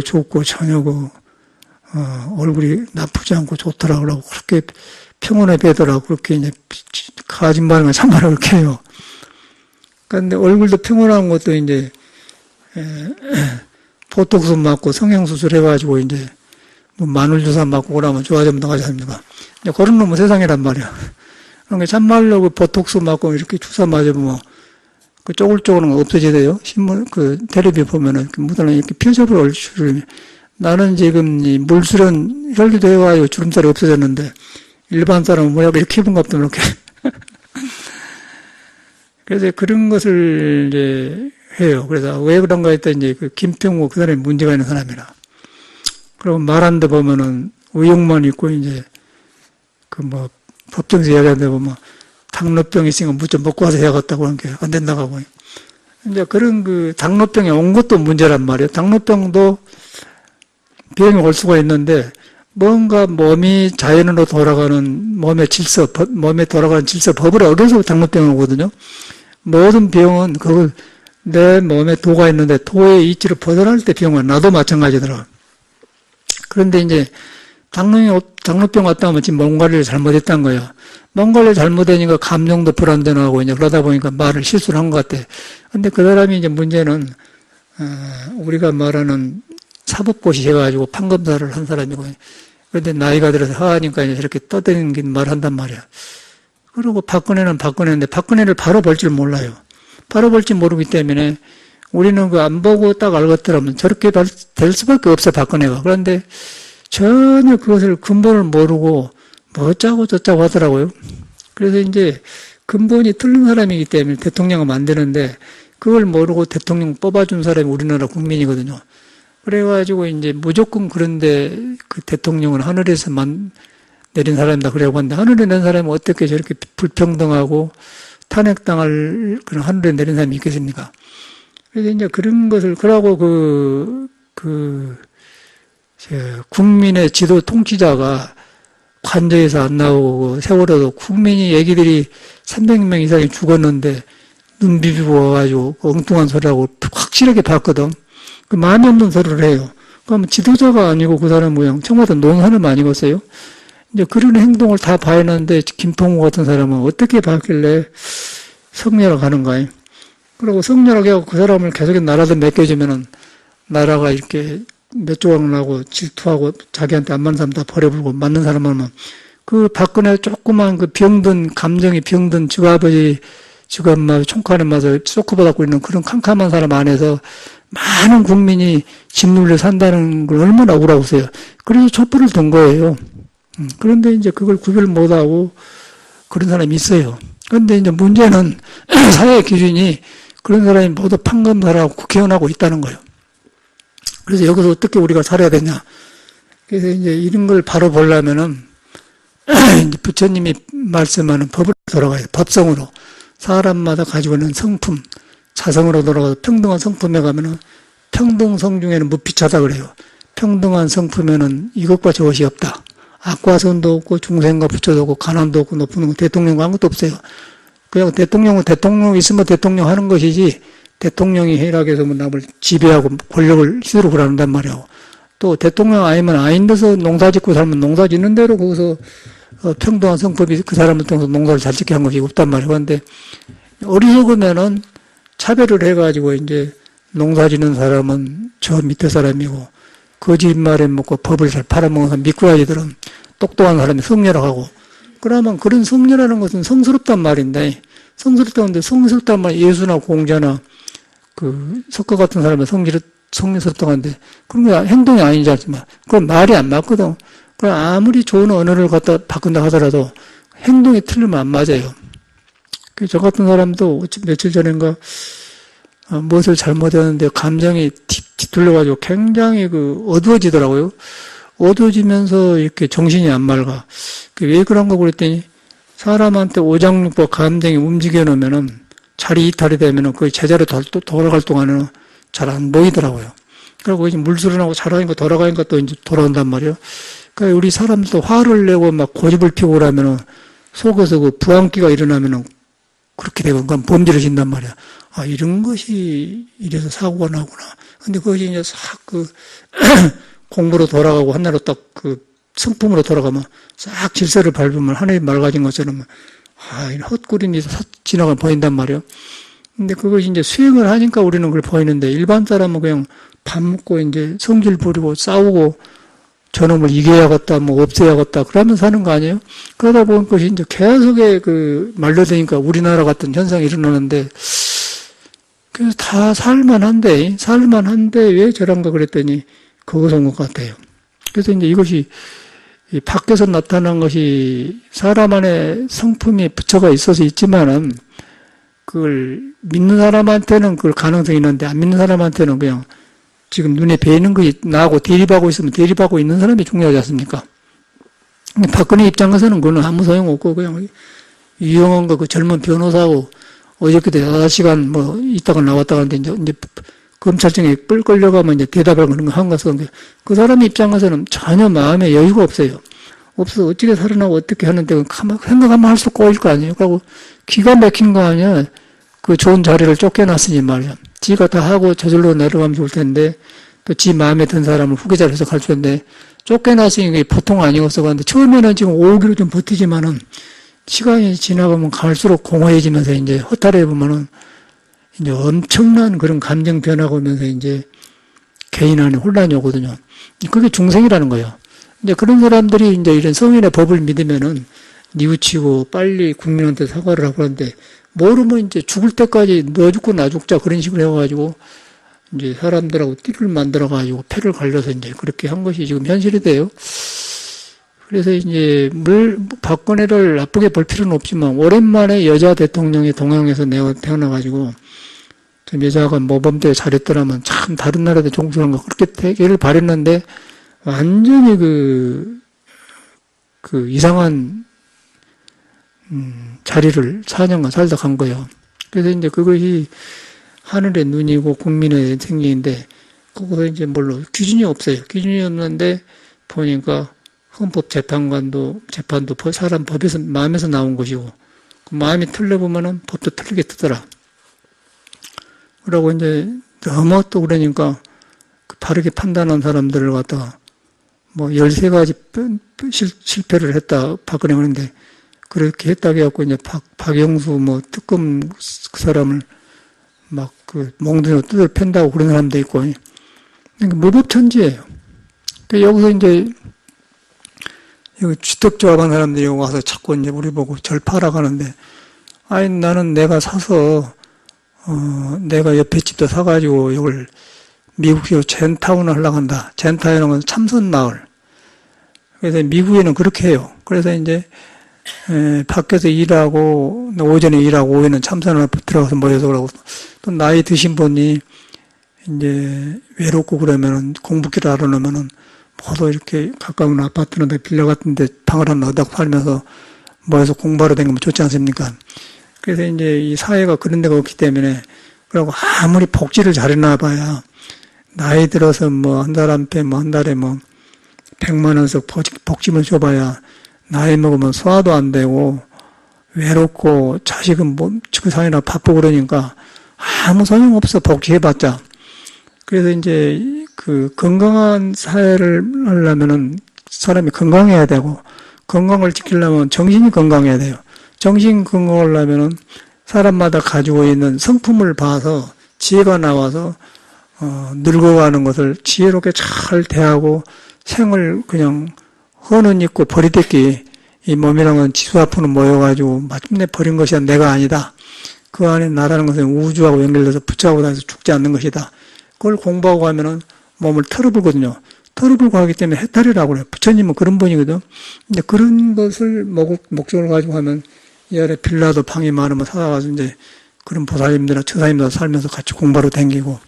좋고 처녀고, 얼굴이 나쁘지 않고 좋더라고. 그러고 그렇게 평온해 뵈더라고. 그렇게 이제 거짓말이면 참말을 그렇게 해요. 그런데 얼굴도 평온한 것도 이제, 보톡스 맞고 성형수술 해가지고 이제, 뭐 마늘주사 맞고 그러면 좋아지면 나가지 않습니까? 그런 놈은 세상이란 말이야. 그러니까 참말로 그 보톡스 맞고 이렇게 주사 맞으면 그 쪼글쪼글한 거 없어지대요. 신문, 텔레비 보면은, 무단에 이렇게 표접을 얼추면, 나는 지금 이 물수련 혈기도 해와요. 주름살이 없어졌는데, 일반 사람은 뭐야, 이렇게 해본 것 없더만, 이렇게. 그래서 그런 것을 이제 해요. 그래서 왜 그런가 했더니 이제 김평우 그 사람이 문제가 있는 사람이라. 그리고 말하는데 보면은 의욕만 있고 이제 법정에서 이야기하는데 보면 당뇨병이 있으니까 무좀 먹고 와서 해야겠다고 하는 게 안 된다고 하고. 이제 그런 당뇨병이 온 것도 문제란 말이에요. 당뇨병도 병이 올 수가 있는데 뭔가 몸이 자연으로 돌아가는 몸에 돌아가는 질서 법을 어겨서 당뇨병이 오거든요. 모든 병은 내 몸에 도가 있는데 도의 이치를 벗어날 때 병은 나도 마찬가지더라. 그런데 이제 당뇨병 왔다 하면 지금 몸 관리를 잘못했다는 거야. 몸 관리를 잘못하니까 감정도 불안정하고 이제 그러다 보니까 말을 실수를 한 것 같아. 근데 그 사람이 이제 문제는, 우리가 말하는 사법고시 해가지고 판검사를 한 사람이고, 그런데 나이가 들어서 하니까 이제 이렇게 떠드는 말 한단 말이야. 그리고 박근혜는 박근혜인데 박근혜를 바로 볼 줄 몰라요. 바로 볼 줄 모르기 때문에 우리는 안 보고 딱 알겠더라면 저렇게 될 수밖에 없어, 박근혜가. 그런데 전혀 그것을 근본을 모르고 뭐 어쩌고 저쩌고 하더라고요. 그래서 이제 근본이 틀린 사람이기 때문에 대통령을 만드는데 그걸 모르고 대통령 뽑아준 사람이 우리나라 국민이거든요. 그래가지고 이제 무조건 그런데 그 대통령은 하늘에서만 내린 사람이다 그래고 하는데 하늘에 내린 사람이 어떻게 저렇게 불평등하고 탄핵당할 그런 하늘에 내린 사람이 있겠습니까? 그래서 이제 그런 것을, 그러고 국민의 지도 통치자가 관저에서 안 나오고 세월호도 국민이 애기들이 300명 이상이 죽었는데 눈 비비고 와가지고 엉뚱한 소리하고 확실하게 봤거든. 그 마음이 없는 소리를 해요. 그러면 지도자가 아니고 그 사람 모양 청와대 논사람 아니겠어요? 이제 그런 행동을 다 봐야하는데 김평우 같은 사람은 어떻게 봤길래 성녀라고 하는가요? 그리고 성녀라고 하고 그 사람을 계속 나라도 맡겨주면은 나라가 이렇게 몇 조각 나고 질투하고 자기한테 안 맞는 사람 다 버려버리고 맞는 사람 하면 그 박근혜 조그만 감정이 병든 지아버지 지엄마 총칼에 맞아 쇼크받고 있는 그런 캄캄한 사람 안에서 많은 국민이 짓눌려 산다는 걸 얼마나 억울하겠어요. 그래서 촛불을 든 거예요. 그런데 이제 그걸 구별 못하고 그런 사람이 있어요. 그런데 이제 문제는 사회 기준이 그런 사람이 모두 판검사라고 국회의원하고 있다는 거예요. 그래서 여기서 어떻게 우리가 살아야 되냐. 그래서 이제 이런 걸 바로 보려면은 이제 부처님이 말씀하는 법을 돌아가야 돼. 법성으로. 사람마다 가지고 있는 성품, 자성으로 돌아가서 평등한 성품에 가면은 평등성 중에는 무피차다 그래요. 평등한 성품에는 이것과 저것이 없다. 악과선도 없고 중생과 부처도 없고 가난도 없고 높은 거 대통령과 아무것도 없어요. 그냥 대통령은 대통령 있으면 대통령 하는 것이지 대통령이 해락해서 뭐 남을 지배하고 권력을 휘두르고 그런단 말이에요. 또 대통령 아니면 아닌 데서 농사 짓고 살면 농사 짓는 대로 거기서 평등한 성법이 그 사람을 통해서 농사를 잘 짓게 한 것이 없단 말이에요. 그런데 어리석으면은 차별을 해가지고 이제 농사 짓는 사람은 저 밑에 사람이고 거짓말에 먹고 법을 잘 팔아먹는 사람 미꾸라지들은 똑똑한 사람이 성렬하고 그러면 그런 성렬하는 것은 성스럽단 말인데 성스럽다는데 성스럽단 말 예수나 공자나 그 석가 같은 사람은 성스럽다고 하는데 그런 게 행동이 아니지 않지만 그건 말이 안 맞거든. 그럼 아무리 좋은 언어를 갖다 바꾼다 하더라도 행동이 틀리면 안 맞아요. 저 같은 사람도 며칠 전인가 무엇을 잘못했는데 감정이 뒤틀려가지고 굉장히 어두워지더라고요. 어두워지면서 이렇게 정신이 안 맑아. 왜 그런가 그랬더니 사람한테 오장육부 감정이 움직여 놓으면은 자리 이탈이 되면은 그 제자로 돌아갈 동안에는 잘 안 보이더라고요. 그리고 이제 물수련하고 잘하니까 돌아가니까 또 이제 돌아온단 말이에요. 그러니까 우리 사람도 화를 내고 막 고집을 피우고 그러면은 속에서 부항기가 일어나면은 그렇게 되고, 그건 범죄를 진단 말이야. 아, 이런 것이 이래서 사고가 나구나. 근데 그것이 이제 싹 공부로 돌아가고 하나로 딱 성품으로 돌아가면 싹 질서를 밟으면 하늘이 맑아진 것처럼, 아, 이 헛구름이 지나가 보인단 말이야. 근데 그것이 이제 수행을 하니까 우리는 그걸 보이는데, 일반 사람은 그냥 밥 먹고 이제 성질 부리고 싸우고 저놈을 이겨야겠다, 뭐 없애야겠다, 그러면서 사는 거 아니에요? 그러다 보면 그것이 이제 계속에 말려드니까 우리나라 같은 현상이 일어나는데, 그래서 다 살만한데 왜 저런가 그랬더니 그것인 것 같아요. 그래서 이제 이것이 밖에서 나타난 것이 사람 안에 성품이 부처가 있어서 있지만은 그걸 믿는 사람한테는 그걸 가능성이 있는데 안 믿는 사람한테는 그냥 지금 눈에 뵈이는 것이 나하고 대립하고 있으면 대립하고 있는 사람이 중요하지 않습니까? 박근혜 입장에서는 그건 아무 소용없고 그냥 유용한 거 그 젊은 변호사하고 어저께도 4시간 뭐 있다가 나왔다가 하는데 이제 검찰청에 끌려가면 이제 대답을 그런 거 한 것은 그 사람 입장에서는 전혀 마음에 여유가 없어요. 없어 어떻게 살아나고 어떻게 하는데 생각하면 할 수 꼬일 거 아니에요. 그리고 기가 막힌 거 아니야. 그 좋은 자리를 쫓겨났으니 말이야. 지가 다 하고 저절로 내려가면 좋을 텐데 또 지 마음에 든 사람을 후계자로 해서 갈 텐데 쫓겨났으니 이게 보통 아니었어. 그런데 처음에는 지금 오기로 좀 버티지만은 시간이 지나가면 갈수록 공허해지면서 이제 허탈해 보면은 이제 엄청난 그런 감정 변화가 오면서 이제 개인 안에 혼란이 오거든요. 그게 중생이라는 거예요. 이제 그런 사람들이 이제 이런 성인의 법을 믿으면은 뉘우치고 빨리 국민한테 사과를 하고 그러는데 모르면 이제 죽을 때까지 너 죽고 나 죽자 그런 식으로 해가지고 이제 사람들하고 띠를 만들어가지고 패를 갈려서 이제 그렇게 한 것이 지금 현실이 돼요. 그래서 이제 박근혜를 나쁘게 볼 필요는 없지만 오랜만에 여자 대통령이 동양에서 태어나가지고 좀 여자가 모범대에 잘했더라면 참 다른 나라도 종술한 거 그렇게 되기를 바랬는데 완전히 이상한 자리를 4년간 살다 간 거예요. 그래서 이제 그것이 하늘의 눈이고 국민의 생기인데 거기서 이제 기준이 없어요. 기준이 없는데 보니까 헌법재판도 사람 법에서 마음에서 나온 것이고 그 마음이 틀려보면은 법도 틀리게 뜨더라. 그러고 이제 너무 또 그러니까 바르게 판단한 사람들을 갖다가 13가지 실패를 했다 박근혜 그런데 그렇게 했다고 해갖고 이제 박영수 특검 그 사람을 몽둥이로 뜯어 팬다고 그런 사람도 있고 그러니까 무법천지예요. 여기서 이제 여기 주택조합한 사람들이 와서 자꾸 이제 우리 보고 절 팔아 가는데, 아니, 나는 내가 사서, 내가 옆에 집도 사가지고 이걸 미국식으로 젠타운을 하려고 한다. 젠타운은 건 참선마을. 그래서 미국에는 그렇게 해요. 그래서 이제, 밖에서 일하고, 오전에 일하고, 오후에는 참선을 들어가서 모여서 그러고, 또 나이 드신 분이 이제 외롭고 그러면은 공부기를 하러 놓으면은 모두 이렇게 가까운 아파트나 빌라 같은 데 방을 하나 얻어 살면서 모여서 공부하러 다니면 좋지 않습니까? 그래서 이제 이 사회가 그런 데가 없기 때문에, 그리고 아무리 복지를 잘해놔 봐야, 나이 들어서 한 사람한테 한 달에 100만 원씩 복심을 줘봐야 나이 먹으면 소화도 안 되고 외롭고 자식은 그 사회나 바쁘고 그러니까 아무 소용없어 복지해봤자. 그래서 이제 그 건강한 사회를 하려면은 사람이 건강해야 되고 건강을 지키려면 정신이 건강해야 돼요. 정신 건강을 하려면은 사람마다 가지고 있는 성품을 봐서 지혜가 나와서 늙어가는 것을 지혜롭게 잘 대하고 생을 그냥 허는 있고 버리댔기 이 몸이라는 건 지수화풍은 모여가지고 마침내 버린 것이 내가 아니다. 그 안에 나라는 것은 우주하고 연결돼서 붙잡고 다녀서 죽지 않는 것이다. 그걸 공부하고 가면은 몸을 털어불거든요. 털어불고 하기 때문에 해탈이라고 그래요. 부처님은 그런 분이거든. 근데 그런 것을 목적을 가지고 하면 이 아래 빌라도 방이 많으면 사가지고 이제 그런 보살님들이나 처사님들 살면서 같이 공부하러 다니고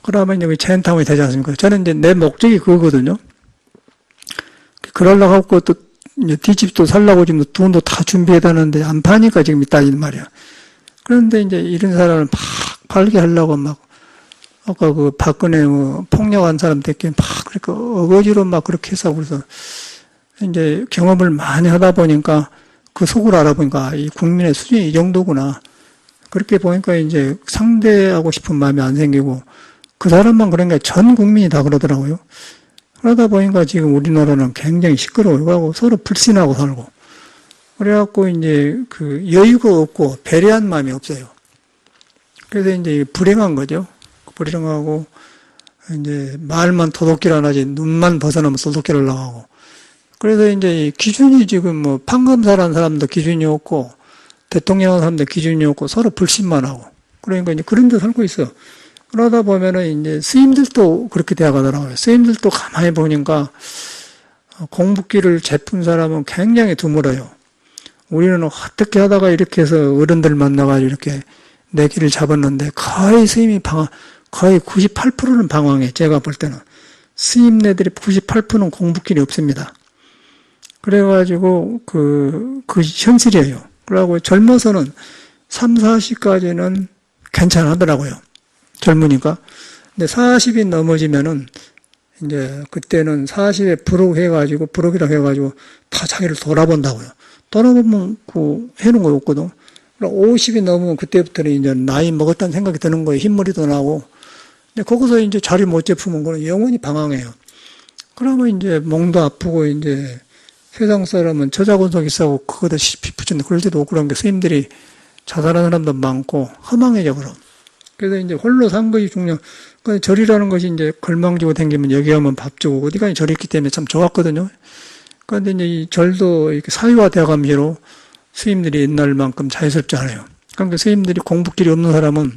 그러면 여기 체인타운이 되지 않습니까? 저는 이제 내 목적이 그거거든요. 그러려고 하고 또 이제 뒷집도 살라고 지금 돈도 다 준비해놨는데 안 파니까 지금 있다 이 말이야. 그런데 이제 이런 사람을 막 팔게 하려고 막 아까 그 박근혜 폭력한 사람 됐긴 막 그렇게 어거지로 막 그렇게 해서 그래서 이제 경험을 많이 하다 보니까 그 속을 알아보니까 이 국민의 수준이 이 정도구나. 그렇게 보니까 이제 상대하고 싶은 마음이 안 생기고 그 사람만 그런 게 전 국민이 다 그러더라고요. 그러다 보니까 지금 우리나라는 굉장히 시끄러워요. 그러고 서로 불신하고 살고. 그래갖고 이제 그 여유가 없고 배려한 마음이 없어요. 그래서 이제 불행한 거죠. 불행하고 이제 말만 도둑질 안 하지 눈만 벗어나면 도둑질을 나가고. 그래서 이제 기준이 지금 뭐 판검사라는 사람도 기준이 없고 대통령한 사람도 기준이 없고 서로 불신만 하고. 그러니까 이제 그런 데 살고 있어. 그러다 보면은 이제 스님들도 그렇게 되어가더라고요. 스님들도 가만히 보니까 공부길을 제푼 사람은 굉장히 드물어요. 우리는 어떻게 하다가 이렇게 해서 어른들 만나가지고 이렇게 내 길을 잡았는데 거의 스님이 거의 98%는 방황해. 제가 볼 때는. 스님네들이 98%는 공부길이 없습니다. 그래가지고 그 현실이에요. 그러고 젊어서는 3, 40까지는 괜찮하더라고요. 젊으니까. 근데 40이 넘어지면은 이제 그때는 40에 부록이라고 해가지고 다 자기를 돌아본다고요. 돌아보면 그 해놓은 거 없거든. 50이 넘으면 그때부터는 이제 나이 먹었다는 생각이 드는 거예요. 흰머리도 나고. 근데 거기서 이제 자리 못 잡으면 그는 영원히 방황해요. 그러면 이제 몸도 아프고 이제 세상 사람은 저작원석이 싸고 그거다 시피 붙였는데 그럴 때도 없고 그런 게 스님들이 자살하는 사람도 많고 허망해져 그럼. 그래서 이제 홀로 산 것이 중요한. 그러니까 절이라는 것이 이제 걸망지고 댕기면 여기 오면 밥 주고 어디가 절이 있기 때문에 참 좋았거든요. 그런데 이제 이 절도 이렇게 사유화 되어가면서 스님들이 옛날만큼 자유스럽지 않아요. 그러니까 스님들이 공부길이 없는 사람은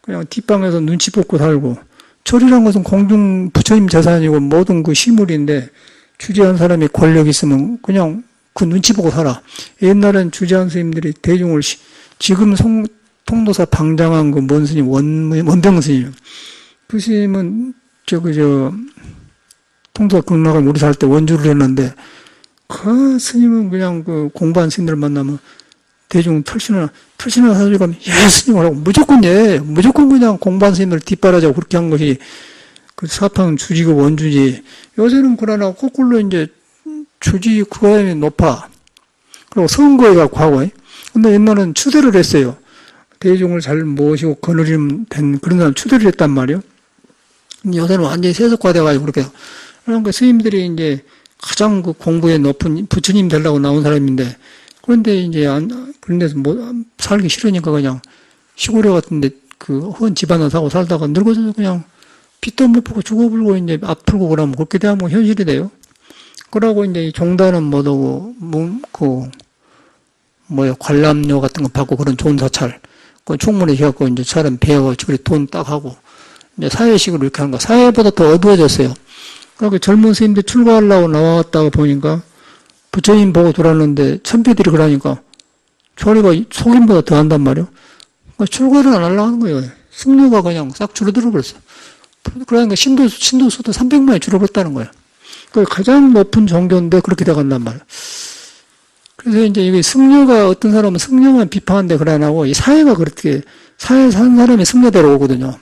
그냥 뒷방에서 눈치 뽑고 살고 절이란 것은 공중 부처님 재산이고 모든 그 시물인데 주재한 사람이 권력 있으면 그냥 그 눈치 보고 살아. 옛날엔 주재한 스님들이 대중을 지금 통도사 방장한 그 뭔 스님 원병 스님 그 스님은 통도사 극락을 우리 살 때 원주를 했는데 그 스님은 그냥 그 공부한 스님들 만나면 대중 털신을 사주고 가면 예 스님 하라고 무조건 그냥 공부한 스님들 뒷바라지고 그렇게 한 것이 그 사팡 주지고 원주지. 요새는 그러나 거꾸로 이제 주지 그거에 높아. 그리고 선거에 갖고 하고. 근데 옛날에는 추대를 했어요. 대중을 잘 모시고 거느림 된 그런 사람 추대를 했단 말이에요. 요새는 완전히 세속화돼가지고 그렇게. 그러니까 스님들이 이제 가장 그 공부에 높은 부처님 되려고 나온 사람인데 그런데 이제 그런 데서 살기 싫으니까 그냥 시골에 같은데 그 헌 집안을 사고 살다가 늙어서 그냥 빚도 못 보고 죽어불고 이제 아프고 그러면 그렇게 되면 현실이 돼요. 그러고 이제 종단은 못하고 관람료 같은 거 받고 그런 좋은 사찰 그 충분히 해갖고 이제 사람 배워가지고 돈 딱 하고 이제 사회식으로 이렇게 하는 거. 사회보다 더 어두워졌어요. 그러니까 젊은 스님들 출가하려고 나왔다가 보니까 부처님 보고 돌았는데 천피들이 그러니까 조리가 속임보다 더 한단 말이에요. 그러니까 출가를 안 하려고 하는 거예요. 승려가 그냥 싹 줄어들어 버렸어. 그러니까 신도수도 300만이 줄어버렸다는 거예요. 그 가장 높은 종교인데 그렇게 돼간단 말이에요. 그래서 이제 이게 승려가 어떤 사람은 승려만 비판하는데 그래 안 하고 이 사회가 그렇게 사회 사는 사람이 승려대로 오거든요.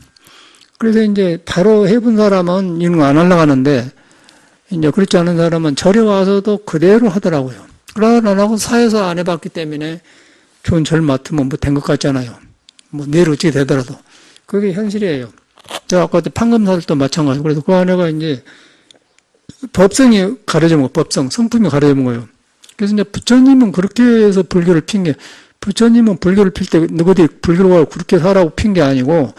그래서 이제 바로 해본 사람은 이런 거 안 하려고 하는데 이제 그렇지 않은 사람은 절에 와서도 그대로 하더라고요. 그러나 나하고 사회에서 안 해봤기 때문에 좋은 절 맡으면 뭐 된 것 같잖아요. 뭐 내일 어떻게 되더라도. 그게 현실이에요. 제가 아까 판검사들도 마찬가지고. 그래서 그 안에가 이제 법성이 가려진 거, 법성, 성품이 가려진 거예요. 그래서 이제 부처님은 그렇게 해서 불교를 핀 게, 부처님은 불교를 필 때 너희들이 불교를 가고 그렇게 살라고 핀 게 아니고,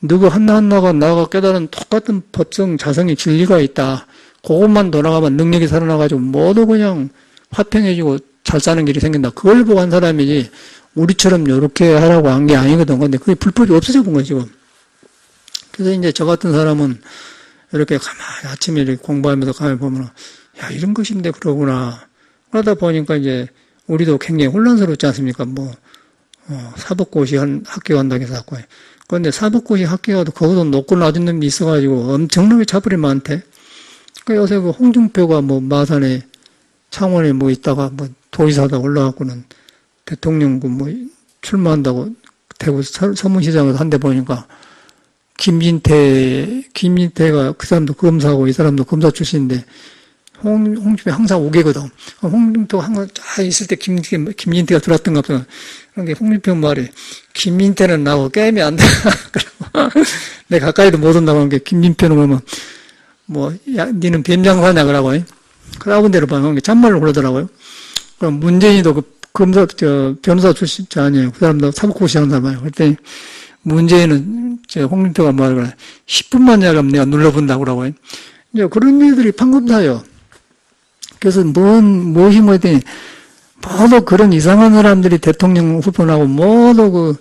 누구 하나하나가 나가 깨달은 똑같은 법성, 자성이 진리가 있다. 그것만 돌아가면 능력이 살아나가지고 모두 그냥 화평해지고 잘 사는 길이 생긴다. 그걸 보고 한 사람이지, 우리처럼 이렇게 하라고 한 게 아니거든. 근데 그게 불법이 없어져 본 거지, 지금. 그래서 이제 저 같은 사람은 이렇게 가만히 아침에 이렇게 공부하면서 가만히 보면, 야, 이런 것인데 그러구나. 그러다 보니까 이제 우리도 굉장히 혼란스럽지 않습니까? 뭐, 사법고시 학교 간다고 해서 갖고. 그런데 사법고시 학교 가도 거기서 높고 낮은 놈이 있어가지고 엄청나게 차별이 많대. 그 요새 그 홍준표가 뭐 마산에 창원에 뭐 있다가 뭐 도지사다 올라가고는 대통령 뭐 출마한다고 대구 서문시장에서 한 대 보니까 김진태가 그 사람도 검사고 이 사람도 검사 출신인데 홍준표 항상 오개거든. 홍준표 항상 쫙 있을 때 김진태가 들어왔던가 보다. 그러니까 홍준표 말이 김진태는 나하고 게임이 안 돼. 내가 가까이도 못 온다고 하는 게 김진표는 그러면 뭐, 야, 니는 뱀장사냐 그러고. 그러고 대로 봐. 참말로 그러더라고요. 그럼 문재인이도 그 변호사 출신 아니에요. 그 사람도 사법고시 하는 사람이에요. 그랬더니 문재인은 홍준표가 뭐라 그래. 10분만 야가면 내가 눌러본다고 그러고. 이제 그런 일들이 판검사예요. 그래서 무엇이 뭐든 모두 그런 이상한 사람들이 대통령 후보나고 모두 그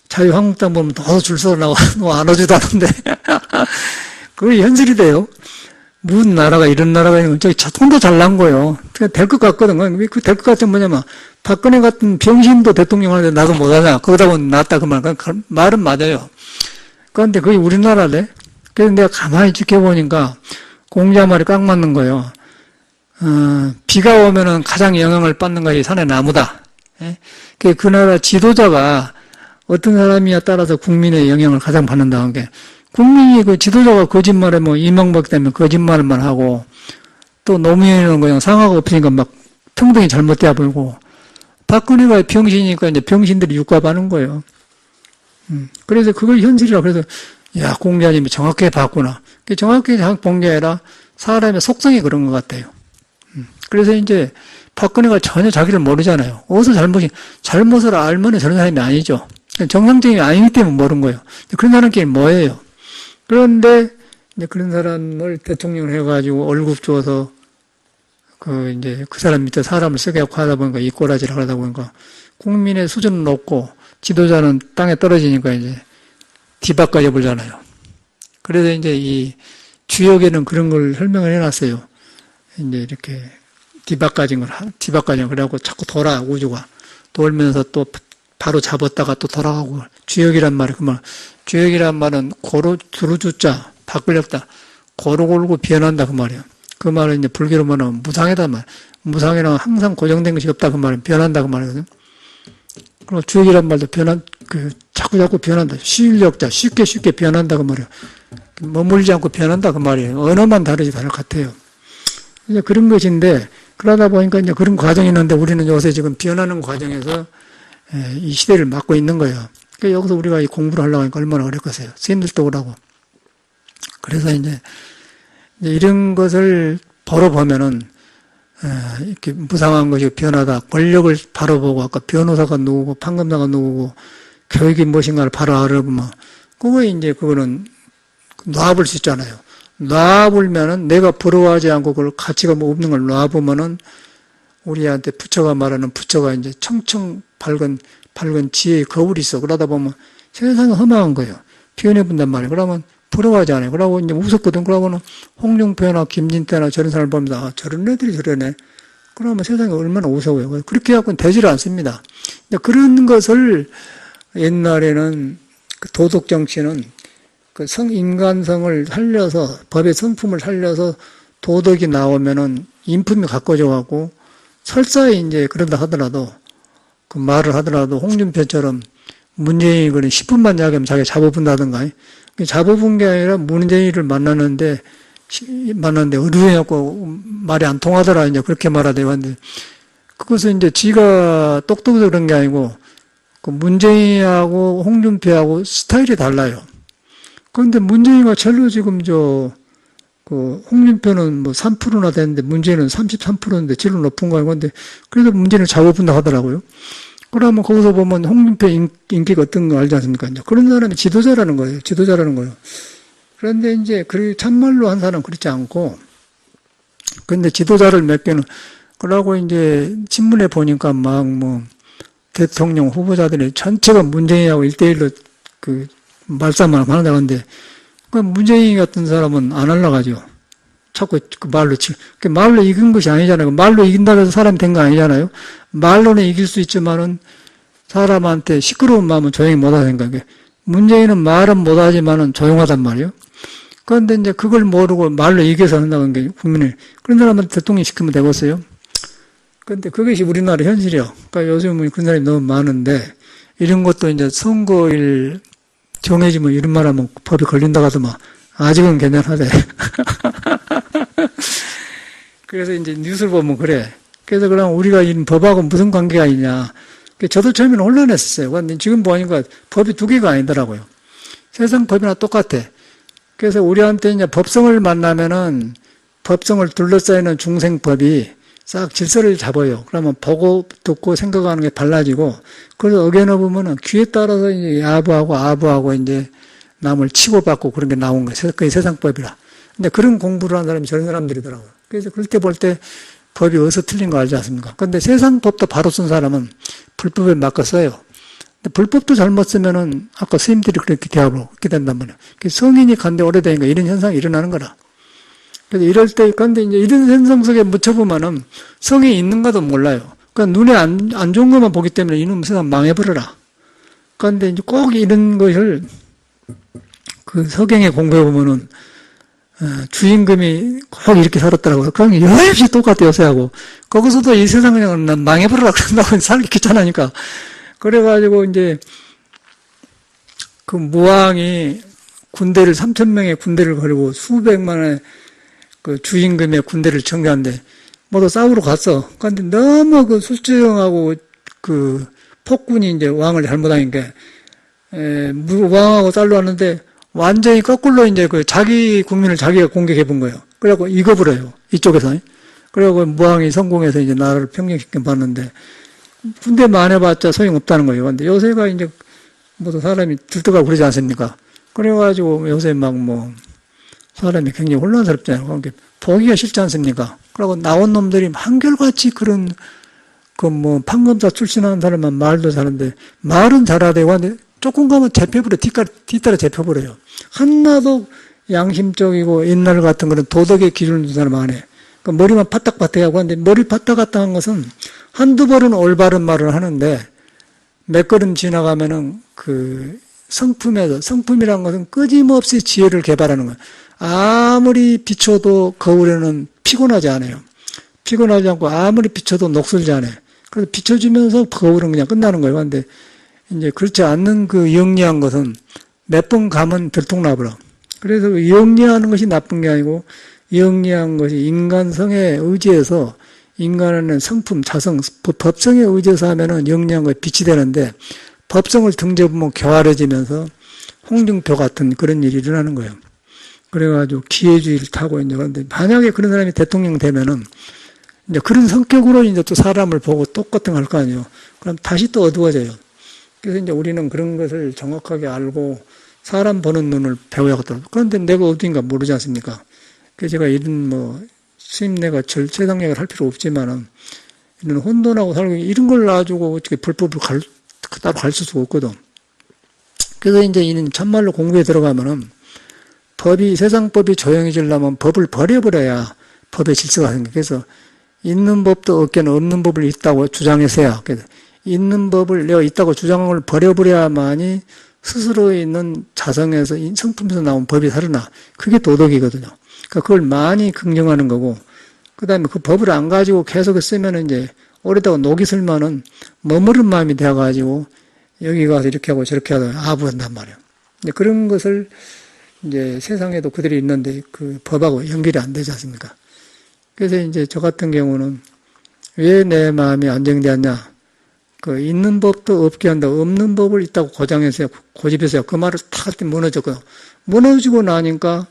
자유한국당 보면 더 줄 서라고 안아주다는데 그게 현실이 돼요. 무슨 나라가 이런 나라가 있는 건 저기 혼자 잘난 거예요. 될 것 같거든. 그 될 것 같은 뭐냐면 박근혜 같은 병신도 대통령 하는데 나도 못하냐. 거기다 보면 낫다 그 말. 그 말은 맞아요. 그런데 그게 우리나라래. 그래서 내가 가만히 지켜보니까 공자 말이 꽉 맞는 거예요. 비가 오면은 가장 영향을 받는 것이 산의 나무다. 예? 그 나라 지도자가 어떤 사람이야 따라서 국민의 영향을 가장 받는다는 게 국민이 그 지도자가 거짓말에 뭐 이명박 때문에 거짓말만 하고 또 노무현은 그냥 상하가 없으니까 막 평등이 잘못되어 보이고 박근혜가 병신이니까 이제 병신들이 육갑하는 거예요. 그래서 그걸 현실이라 그래서 야 공자님이 정확하게 봤구나. 정확하게 본 게 아니라 사람의 속성이 그런 것 같아요. 그래서 이제 박근혜가 전혀 자기를 모르잖아요. 어디서 잘못을 알면 저런 사람이 아니죠. 정상적이 아니기 때문에 모르는 거예요. 그런 사람끼리 뭐예요? 그런데 이제 그런 사람을 대통령을 해가지고 월급 줘서 이제 그 사람 밑에 사람을 쓰게 하다 보니까 이 꼬라지를 하다 보니까 국민의 수준은 높고 지도자는 땅에 떨어지니까 이제 뒤바꿔져 버리잖아요. 그래서 이제 이 주역에는 그런 걸 설명을 해놨어요. 이제 이렇게 뒤바꿔진 그래갖고 자꾸 돌아, 우주가. 돌면서 또 바로 잡았다가 또 돌아가고. 주역이란 말이 그 말. 주역이란 말은 두루주자, 바꾸렸다. 고루 골고 변한다 그 말이에요. 그 말은 이제 불교로 말하면 무상이다 말. 무상이란 항상 고정된 것이 없다 그 말은 변한다 그 말이거든. 그리고 주역이란 말도 자꾸 변한다. 시일력자, 쉽게 변한다 그 말이에요. 머물지 않고 변한다 그 말이에요. 언어만 다르지 다를 것 같아요. 이제 그런 것인데, 그러다 보니까 이제 그런 과정이 있는데 우리는 요새 지금 변하는 과정에서 이 시대를 맞고 있는 거예요. 그러니까 여기서 우리가 이 공부를 하려고 하니까 얼마나 어렵겠어요. 스님들도 오라고. 그래서 이제 이런 것을 바로 보면은, 이렇게 무상한 것이 변하다. 권력을 바로 보고, 아까 변호사가 누구고, 판검사가 누구고, 교육이 무엇인가를 바로 알아보면, 그거는 놔볼 수 있잖아요. 놔보면은 내가 부러워하지 않고 그걸 가치가 없는 걸 놔보면은 우리한테 부처가 말하는 부처가 이제 청청 밝은 지혜의 거울이 있어. 그러다 보면 세상은 험한 거예요. 표현해 본단 말이에요. 그러면 부러워하지 않아요. 그러고 이제 웃었거든. 그러고는 홍준표나 김진태나 저런 사람을 보면서 아, 저런 애들이 저러네. 그러면 세상이 얼마나 우스워요. 그렇게 해갖고는 되지를 않습니다. 그런 것을 옛날에는 그 도덕 정치는 그 인간성을 살려서, 법의 성품을 살려서 도덕이 나오면은 인품이 가꿔져 가고, 설사 이제 그런다 하더라도, 그 말을 하더라도 홍준표처럼 문재인이 그런 10분만 이야기하면 자기가 잡아본다든가, 잡아본 게 아니라 문재인을 만나는데 만났는데 어른이었고 말이 안 통하더라. 이제 그렇게 말하대요. 근데 그것은 이제 지가 똑똑해서 그런 게 아니고 그 문재인하고 홍준표하고 스타일이 달라요. 그런데 문재인과 절로 지금 그 홍준표는 뭐 3%나 되는데 문재인은 33%인데 질로 높은 거예요. 근데 그래도 문재인을 잡아본다 하더라고요. 그러면 거기서 보면 홍준표 인기가 어떤 거 알지 않습니까? 이제 그런 사람이 지도자라는 거예요. 지도자라는 거예요. 그런데 이제 그 참말로 한 사람은 그렇지 않고, 근데 지도자를 몇 개는 그러고 이제 신문에 보니까 막 뭐 대통령 후보자들이 전체가 문재인하고 1대1로 그 말싸움을 하는다 건데, 그 문재인 같은 사람은 안 올라가죠. 자꾸 그 말로 이긴 것이 아니잖아요. 말로 이긴다고 해서 사람이 된 거 아니잖아요. 말로는 이길 수 있지만은 사람한테 시끄러운 마음은 조용히 못하는 거예요. 문재인은 말은 못하지만은 조용하단 말이에요. 그런데 이제 그걸 모르고 말로 이겨서 한다는 게 국민을, 그런 사람한테 대통령 시키면 되겠어요. 그런데 그것이 우리나라 현실이요. 그러니까 요즘은 그런 사람이 너무 많은데, 이런 것도 이제 선거일 정해지면 이런 말 하면 법이 걸린다 하더만, 아직은 괜찮하대. 그래서 이제 뉴스를 보면 그래. 그래서 그럼 우리가 이 법하고 무슨 관계가 있냐. 저도 처음에는 혼란했었어요. 근데 지금 보니까 법이 두 개가 아니더라고요. 세상 법이나 똑같아. 그래서 우리한테 이제 법성을 만나면은 법성을 둘러싸이는 중생법이 싹 질서를 잡아요. 그러면 보고 듣고 생각하는 게 달라지고, 그래서 어겨나 보면은 귀에 따라서 이제 야부하고 아부하고 이제 남을 치고받고 그런 게 나온 거예요. 그게 세상법이라. 근데 그런 공부를 하는 사람이 저런 사람들이더라고요. 그래서 그렇게 볼 때 법이 어디서 틀린 거 알지 않습니까? 근데 세상법도 바로 쓴 사람은 불법에 맡겨 써요. 근데 불법도 잘못 쓰면은 아까 스님들이 그렇게 대하고 그렇게 된단 말이에요. 성인이 간데 오래되니까 이런 현상이 일어나는 거라. 그래서 이럴 때, 근데 이제 이런 현상 속에 묻혀보면은 성이 있는가도 몰라요. 그러니까 눈에 안 좋은 것만 보기 때문에 이놈 세상 망해버려라. 그런데 이제 꼭 이런 것을 그 서경에 공부해보면은 주임금이 꼭 이렇게 살았더라고요. 그럼 여없이 똑같아요, 요새하고. 거기서도 이 세상을 그냥 망해버려라 그런다고 살기 귀찮으니까. 그래가지고 이제 그 무왕이 군대를 3,000명의 군대를 걸고 수백만의 그 주임금의 군대를 청구하는데 모두 싸우러 갔어. 그런데 너무 그 술주정하고 그 폭군이 이제 왕을 잘못하는 게 왕하고 싸우러 왔는데 완전히 거꾸로 이제 그 자기 국민을 자기가 공격해 본 거예요. 그래갖고 익어버려요. 이쪽에서. 그래갖고 무왕이 성공해서 이제 나라를 평정시켜 봤는데 군대만 해봤자 소용없다는 거예요. 근데 요새가 이제 모두 사람이 들떠가고 그러지 않습니까? 그래가지고 요새 막 뭐 사람이 굉장히 혼란스럽잖아요. 그러니까 보기가 싫지 않습니까? 그리고 나온 놈들이 한결같이 그런 그 뭐 판검사 출신하는 사람은 말도 잘하는데 말은 잘하대요. 근데 조금 가면 잡혀버려. 뒤따라 잡혀버려요. 하나도 양심적이고 옛날 같은 그런 도덕의 기준을 둔 사람 안 해. 그러니까 머리만 파딱파딱하고 하는데 머리 파딱파딱 한 것은 한두 번은 올바른 말을 하는데 몇 걸음 지나가면은 그 성품이라는 것은 끊임없이 지혜를 개발하는 거예요. 아무리 비춰도 거울에는 피곤하지 않아요. 피곤하지 않고 아무리 비춰도 녹슬지 않아요. 그래서 비춰주면서 거울은 그냥 끝나는 거예요. 근데 이제 그렇지 않는 그 영리한 것은 몇 번 가면 들통나버려. 그래서 영리하는 것이 나쁜 게 아니고 영리한 것이 인간성에 의지해서 인간은 성품, 자성, 법성에 의지해서 하면은 영리한 것이 빛이 되는데 법성을 등져보면 교활해지면서 홍준표 같은 그런 일이 일어나는 거예요. 그래가지고 기회주의를 타고 이제 그런데 만약에 그런 사람이 대통령 되면은 이제 그런 성격으로 이제 또 사람을 보고 똑같은 거 할 거 아니에요. 그럼 다시 또 어두워져요. 그래서 이제 우리는 그런 것을 정확하게 알고 사람 보는 눈을 배워야겠다. 그런데 내가 어딘가 모르지 않습니까? 그래서 제가 이런 뭐 스님네가 절제당력을 할 필요 없지만은 이런 혼돈하고 살고 이런 걸 놔주고 어떻게 불법을 따로 갈 수가 없거든. 그래서 이제 이는 참말로 공부에 들어가면은 세상 법이 조용해지려면 법을 버려버려야 법의 질서가 생겨. 그래서 있는 법도 없게는 없는 법을 있다고 주장해서야. 그래서 있는 법을 내가 있다고 주장을 버려버려야만이 스스로 있는 자성에서 성품에서 나온 법이 살아나. 그게 도덕이거든요. 그러니까 그걸 많이 긍정하는 거고, 그 다음에 그 법을 안 가지고 계속 쓰면 이제 오래다가 녹이 슬면은 머무른 마음이 되어가지고 여기 가서 이렇게 하고 저렇게 하다 아부한단 말이에요. 그런 것을 이제 세상에도 그들이 있는데 그 법하고 연결이 안 되지 않습니까? 그래서 이제 저 같은 경우는 왜 내 마음이 안정되었냐? 그 있는 법도 없게 한다. 없는 법을 있다고 고장해서요. 고집해서요. 그 말을 탁 할 때 무너졌거든요. 무너지고 나니까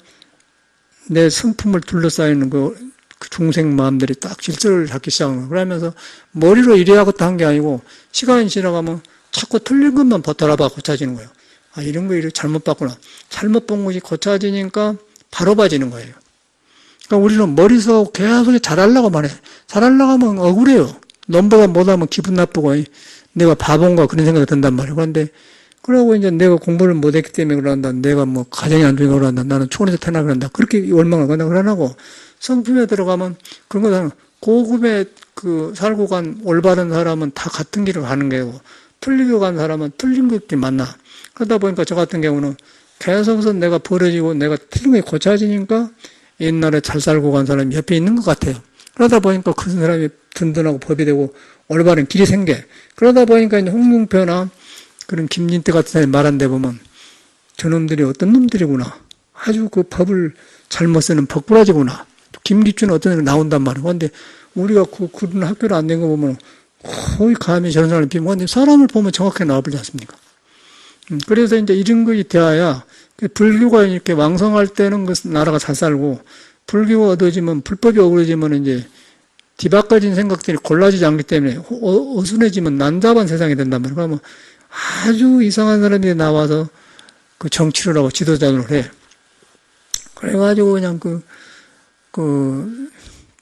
내 성품을 둘러싸이는 그 중생 마음들이 딱 질서를 잡기 시작한 거예요. 그러면서 머리로 이래야겠다 한 게 아니고 시간이 지나가면 자꾸 틀린 것만 버터라봐 고쳐지는 거예요. 아, 이런 거 이렇게 잘못 봤구나. 잘못 본 것이 고쳐지니까 바로 봐지는 거예요. 그러니까 우리는 머리서 계속 잘하려고만 해. 잘하려고 하면 억울해요. 넘버가 못하면 기분 나쁘고 내가 바본가 그런 생각이 든단 말이에요. 그런데 그러고 이제 내가 공부를 못했기 때문에 그런다. 내가 뭐 가정이 안 좋으니까 그런다. 나는 초원에서 태어나 그런다. 그렇게 원망을 한다. 그러나고 성품에 들어가면 그런 거는 고급에 그 살고 간 올바른 사람은 다 같은 길을 가는 거고 틀리고 간 사람은 틀린 것들이 많나. 그러다 보니까 저 같은 경우는 계속해서 내가 벌어지고 내가 틀린 게 고쳐지니까 옛날에 잘 살고 간 사람이 옆에 있는 것 같아요. 그러다 보니까 그 사람이 든든하고 법이 되고 올바른 길이 생겨. 그러다 보니까 이제 홍문표나 그런 김진태 같은 사람이 말한 데 보면 저놈들이 어떤 놈들이구나. 아주 그 법을 잘못 쓰는 법꾸라지구나. 김기춘은 어떤 애가 나온단 말이에요. 그런데 우리가 그런 학교를 안 된 거 보면 거의 감히 저런 사람을 비면 근데 사람을 보면 정확하게 나와버리지 않습니까? 그래서 이제 이런 것이 되어야 불교가 이렇게 왕성할 때는 그 나라가 잘 살고 불교가 어두워지면 불법이 어그러지면 이제 뒤바꿔진 생각들이 골라지지 않기 때문에 어순해지면 난잡한 세상이 된단 말이에요. 그러면 아주 이상한 사람들이 나와서 그 정치를 하고 지도자를 해. 그래가지고 그냥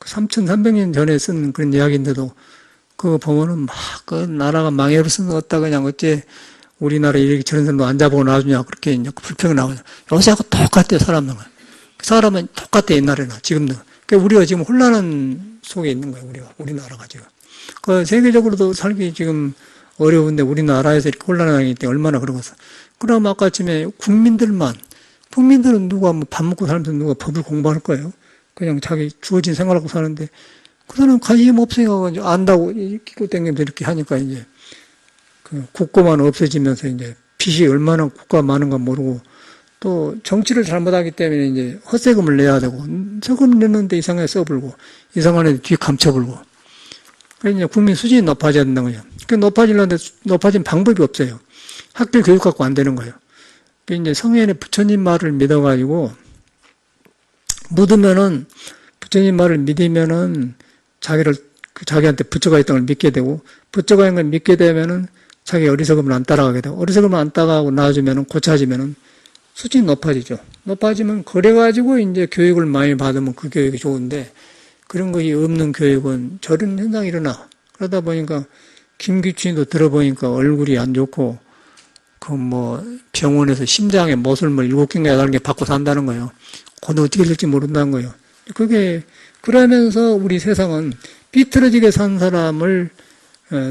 3,300년 전에 쓴 그런 이야기인데도 그거 보면은 막 그 나라가 망해를 쓴었다 그냥 어째 우리나라 이렇게 저런 사람도 안 잡아고 놔주냐 그렇게 이제 불평이 나오죠. 요새하고 똑같아요, 사람은. 그 사람은 똑같아, 옛날에나, 지금도. 그러니까 우리가 지금 혼란한 속에 있는 거예요, 우리나라가 지금. 그 세계적으로도 살기 지금 어려운데 우리나라에서 이렇게 혼란하기 때문에 얼마나 그러겠어. 그럼 아까쯤에 국민들은 누가 뭐 밥 먹고 살면서 누가 법을 공부할 거예요? 그냥 자기 주어진 생활하고 사는데 그 사람 관심 없으니까 안다고 끼고 땡기면서 이렇게 하니까 이제 그 국고만 없어지면서 이제 빚이 얼마나 국가가 많은가 모르고 또 정치를 잘못하기 때문에 이제 헛세금을 내야 되고 세금 내는데 이상하게 써불고 이상한 애 뒤 감춰불고 그래서 이제 국민 수준이 높아져야 된다는 거예요. 그 높아지려는데 높아진 방법이 없어요. 학교 교육 갖고 안 되는 거예요. 그 이제 성현의 부처님 말을 믿어가지고 묻으면은 부처님 말을 믿으면은 자기한테 부처가 있다는 걸 믿게 되고 부처가 있는 걸 믿게 되면은 자기 어리석음을 안 따라가게 되고 어리석음을 안 따라가고 나아지면은 고쳐지면은 수준이 높아지죠. 높아지면 그래가지고 이제 교육을 많이 받으면 그 교육이 좋은데 그런 것이 없는 교육은 저런 현상이 일어나. 그러다 보니까 김기춘도 들어보니까 얼굴이 안 좋고 그 뭐 병원에서 심장에 못을 7개인가 8개 받고 산다는 거예요. 그건 어떻게 될지 모른다는 거예요. 그게 그러면서 우리 세상은 비틀어지게 산 사람을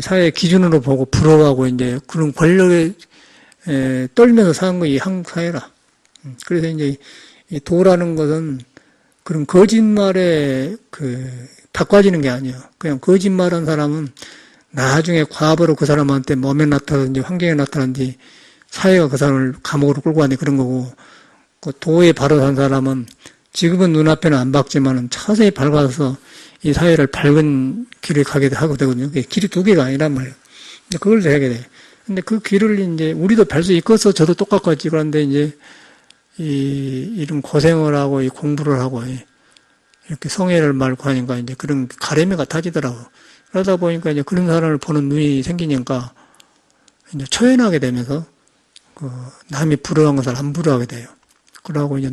사회 기준으로 보고 부러워하고 이제 그런 권력에 떨면서 사는 거 이 한국 사회라. 그래서 이제 이 도라는 것은 그런 거짓말에 바꿔지는 게 아니에요. 그냥 거짓말한 사람은 나중에 과거로 그 사람한테 몸에 나타나든지 환경에 나타나든지 사회가 그 사람을 감옥으로 끌고 가는 그런 거고 그 도에 바로 산 사람은 지금은 눈앞에는 안 밝지만은 차세히 밝아서 이 사회를 밝은 길을 가게 하게 되거든요. 길이 두 개가 아니란 말이에요. 그걸 해야 돼. 근데 그 길을 이제 우리도 뵐 수 있겠어. 저도 똑같겠지. 그런데 이제 이런 고생을 하고 이 공부를 하고 이렇게 성애를 말고 하니까 이제 그런 가래매가 타지더라고. 그러다 보니까 이제 그런 사람을 보는 눈이 생기니까 이제 초연하게 되면서 남이 부러워한 것을 안 부러워하게 돼요. 그러고 이제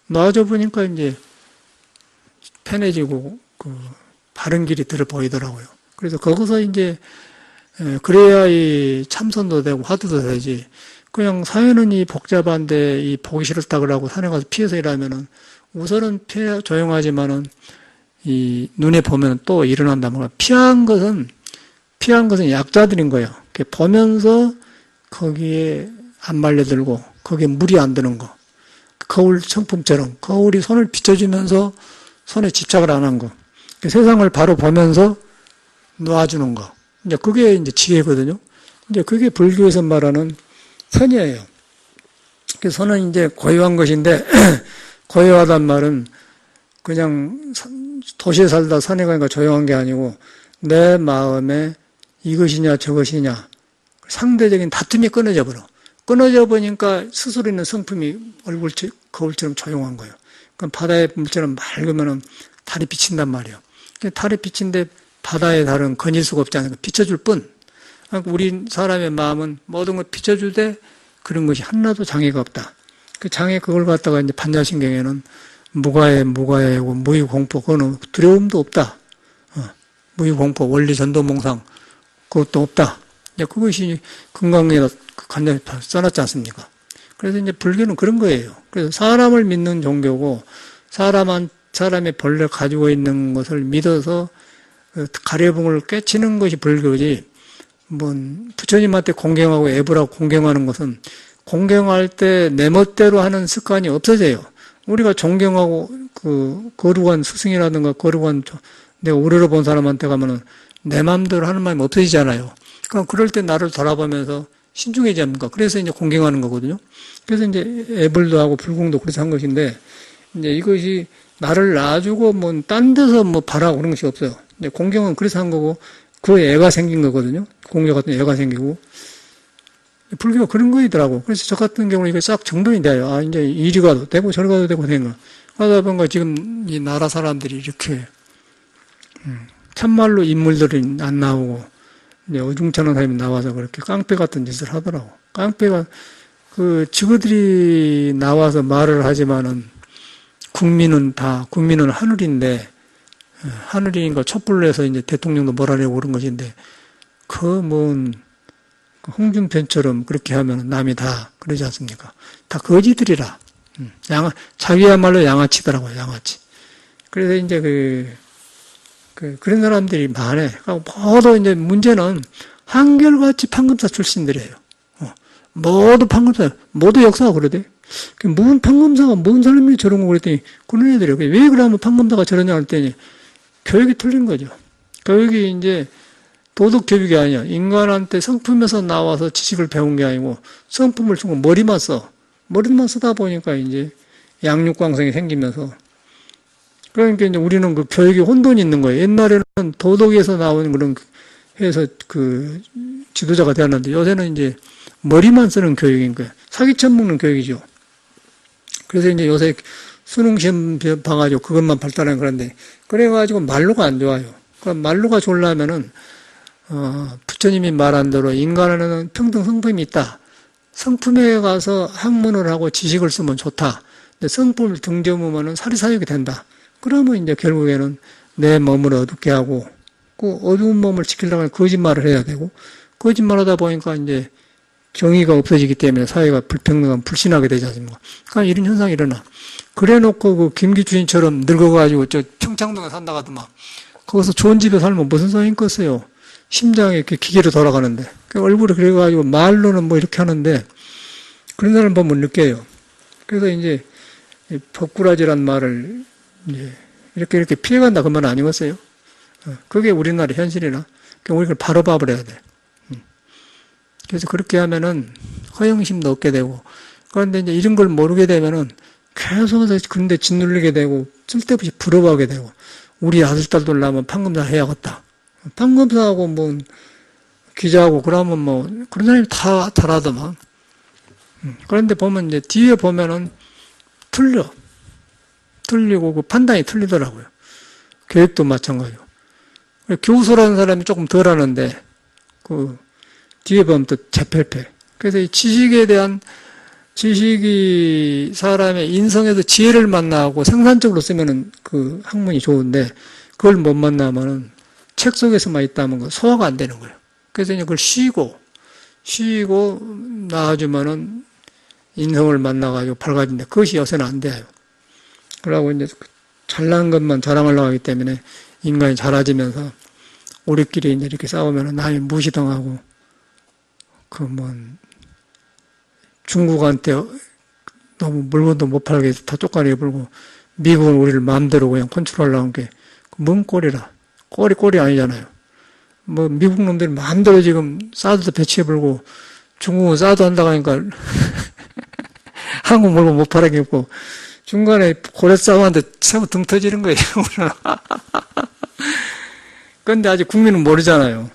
놔줘보니까 이제 편해지고 바른 길이 들어 보이더라고요. 그래서 거기서 이제 그래야 이 참선도 되고 화두도 되지. 그냥 사회는 이 복잡한데 이 보기 싫다 그러고 산에 가서 피해서 일하면은 우선은 조용하지만은 이 눈에 보면 또 일어난단 말이야. 피한 것은 약자들인 거예요. 보면서 거기에 안 말려들고 거기에 물이 안 드는 거. 거울 청품처럼 거울이 손을 비춰주면서 손에 집착을 안 한 거. 세상을 바로 보면서 놓아주는 거. 이제 그게 이제 지혜거든요. 이제 그게 불교에서 말하는 선이에요. 그래서 선은 이제 고요한 것인데, 고요하단 말은 그냥 도시에 살다 산에 가니까 조용한 게 아니고, 내 마음에 이것이냐 저것이냐, 상대적인 다툼이 끊어져 버려. 끊어져 보니까 스스로 있는 성품이 거울처럼 조용한 거예요. 그럼 바다의 물처럼 맑으면은 달이 비친단 말이에요. 달이 비친데 바다의 달은 거닐 수가 없지 않아요. 비춰줄 뿐. 우리 사람의 마음은 모든 걸 비춰주되 그런 것이 하나도 장애가 없다. 그 장애 그걸 갖다가 이제 반야신경에는 무가해고 무의공포, 그거는 두려움도 없다. 무의공포, 원리전도몽상, 그것도 없다. 이제 그것이 금강경에다 간단히 써놨지 않습니까? 그래서 이제 불교는 그런 거예요. 그래서 사람을 믿는 종교고, 사람의 본래 가지고 있는 것을 믿어서 가려붕을 깨치는 것이 불교지, 부처님한테 공경하고 애부라고 공경하는 것은 공경할 때 내 멋대로 하는 습관이 없어져요. 우리가 존경하고 거룩한 스승이라든가 거룩한 내가 우러러 본 사람한테 가면은 내 마음대로 하는 마음이 없어지잖아요. 그럼 그럴 때 나를 돌아보면서 신중해져야 합니까? 그래서 이제 공경하는 거거든요. 그래서 이제 애불도 하고 불공도 그래서 한 것인데, 이제 이것이 나를 놔주고 딴 데서 바라고 그런 것이 없어요. 이제 공경은 그래서 한 거고, 그 애가 생긴 거거든요. 공경 같은 애가 생기고. 불교가 그런 거이더라고. 그래서 저 같은 경우는 이게 싹 정돈이 돼요. 아, 이제 이리 가도 되고 저리 가도 되고 된 거. 하다 보니까 지금 이 나라 사람들이 이렇게, 참말로 인물들이 안 나오고, 이제 어중찬한 사람이 나와서 그렇게 깡패 같은 짓을 하더라고. 깡패가, 지그들이 나와서 말을 하지만은, 국민은 하늘인데, 하늘인 걸 촛불로 해서 이제 대통령도 몰아내고 그런 것인데, 홍준표처럼 그렇게 하면 남이 다 그러지 않습니까? 다 거지들이라. 자기야말로 양아치더라고요, 양아치. 그래서 이제 그런 사람들이 많아. 모두 이제 문제는 한결같이 판검사 출신들이에요. 모두 판검사, 모두 역사가 그러대. 무슨 판검사가 뭔 사람이 저런 거 그랬더니 그런 애들이에요. 왜 그러면 판검사가 저러냐 했더니 교육이 틀린 거죠. 교육이 이제 도덕 교육이 아니야. 인간한테 성품에서 나와서 지식을 배운 게 아니고 성품을 주고 머리만 써. 머리만 쓰다 보니까 이제 양육광성이 생기면서 그러니까 이제 우리는 그 교육에 혼돈이 있는 거예요. 옛날에는 도덕에서 나오는 그런 해서 지도자가 되었는데 요새는 이제 머리만 쓰는 교육인 거예요. 사기쳐 먹는 교육이죠. 그래서 이제 요새 수능시험 봐가지고 그것만 발달하는 그런데 그래가지고 말로가 안 좋아요. 그럼 말로가 좋으려면은 부처님이 말한 대로 인간에는 평등 성품이 있다. 성품에 가서 학문을 하고 지식을 쓰면 좋다. 근데 성품을 등져보면은 사리사욕이 된다. 그러면 이제 결국에는 내 몸을 어둡게 하고, 그 어두운 몸을 지키려고 하면 거짓말을 해야 되고, 거짓말 하다 보니까 이제 정의가 없어지기 때문에 사회가 불평등한, 불신하게 되지 않습니까? 그러니까 이런 현상이 일어나. 그래 놓고 그 김기 주인처럼 늙어가지고 저 평창동에 산다 하더만, 거기서 좋은 집에 살면 무슨 소용이 있겠어요? 심장이 이렇게 기계로 돌아가는데. 얼굴이 그래가지고 말로는 이렇게 하는데, 그런 사람 보면 느껴요. 그래서 이제, 법꾸라지란 말을, 이제, 이렇게 피해간다 그 말 아니겠어요? 그게 우리나라 현실이나. 우리가 그걸 바로 밥을 해야 돼. 그래서 그렇게 하면은 허영심도 얻게 되고, 그런데 이제 이런 걸 모르게 되면은 계속해서 그런데 짓눌리게 되고, 쓸데없이 부러워하게 되고, 우리 아들, 딸들 나면 판검사 해야겠다. 판검사하고 기자하고 그러면 그런 사람이 다 잘하더만. 그런데 보면 이제 뒤에 보면은 틀리고 그 판단이 틀리더라고요. 교육도 마찬가지고. 교수라는 사람이 조금 덜 하는데, 뒤에 보면 또 재펠패. 그래서 이 지식이 사람의 인성에서 지혜를 만나고 생산적으로 쓰면은 그 학문이 좋은데, 그걸 못 만나면은 책 속에서만 있다면 소화가 안 되는 거예요. 그래서 이제 그걸 쉬고 나아주면은 인성을 만나가지고 밝아진다. 그것이 요새는 안 돼요. 그러고 이제 잘난 것만 자랑하려고 하기 때문에 인간이 잘해지면서 우리끼리 이제 이렇게 싸우면은 남이 무시당하고, 중국한테 너무 물건도 못 팔게 해서 다 쪽가리에 불고, 미국은 우리를 마음대로 그냥 컨트롤하려고 한 게, 뭔 꼴이라. 꼴이 아니잖아요. 미국 놈들이 마음대로 지금 사드도 배치해 불고, 중국은 사드 한다고 하니까, 한국 물건 못 팔아겠고, 중간에 고래 싸움한테 세고 등 터지는 거예요. 그런데 아직 국민은 모르잖아요.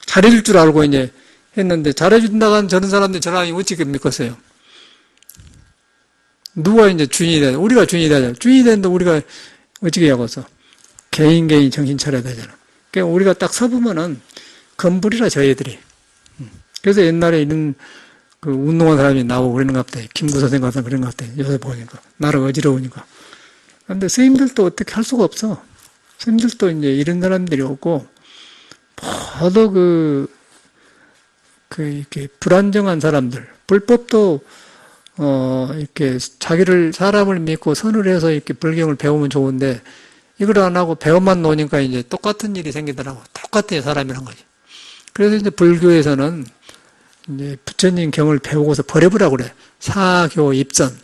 잘해줄 줄 알고 이제 했는데, 잘해준다고 저런 사람들 저랑이 어떻게 믿겠어요? 누가 이제 주인이 되냐? 우리가 주인이 되잖아. 주인이 되는데 우리가 어떻게 하겠어? 개인 정신 차려야 되잖아. 그러니까 우리가 딱 서보면은 건불이라 저희들이. 그래서 옛날에 이런 그 운동한 사람이 나오고 그러는 것 같아. 김구 선생 같은 그런 것 같아. 요새 보니까. 나라가 어지러우니까. 근데 스님들도 어떻게 할 수가 없어. 스님들도 이제 이런 사람들이 없고, 모두 이렇게 불안정한 사람들. 불법도, 이렇게 사람을 믿고 선을 해서 이렇게 불경을 배우면 좋은데, 이걸 안 하고 배워만 놓으니까 이제 똑같은 일이 생기더라고. 똑같아요, 사람이란 거지. 그래서 이제 불교에서는 이제 부처님 경을 배우고서 버려보라고 그래. 사교 입선.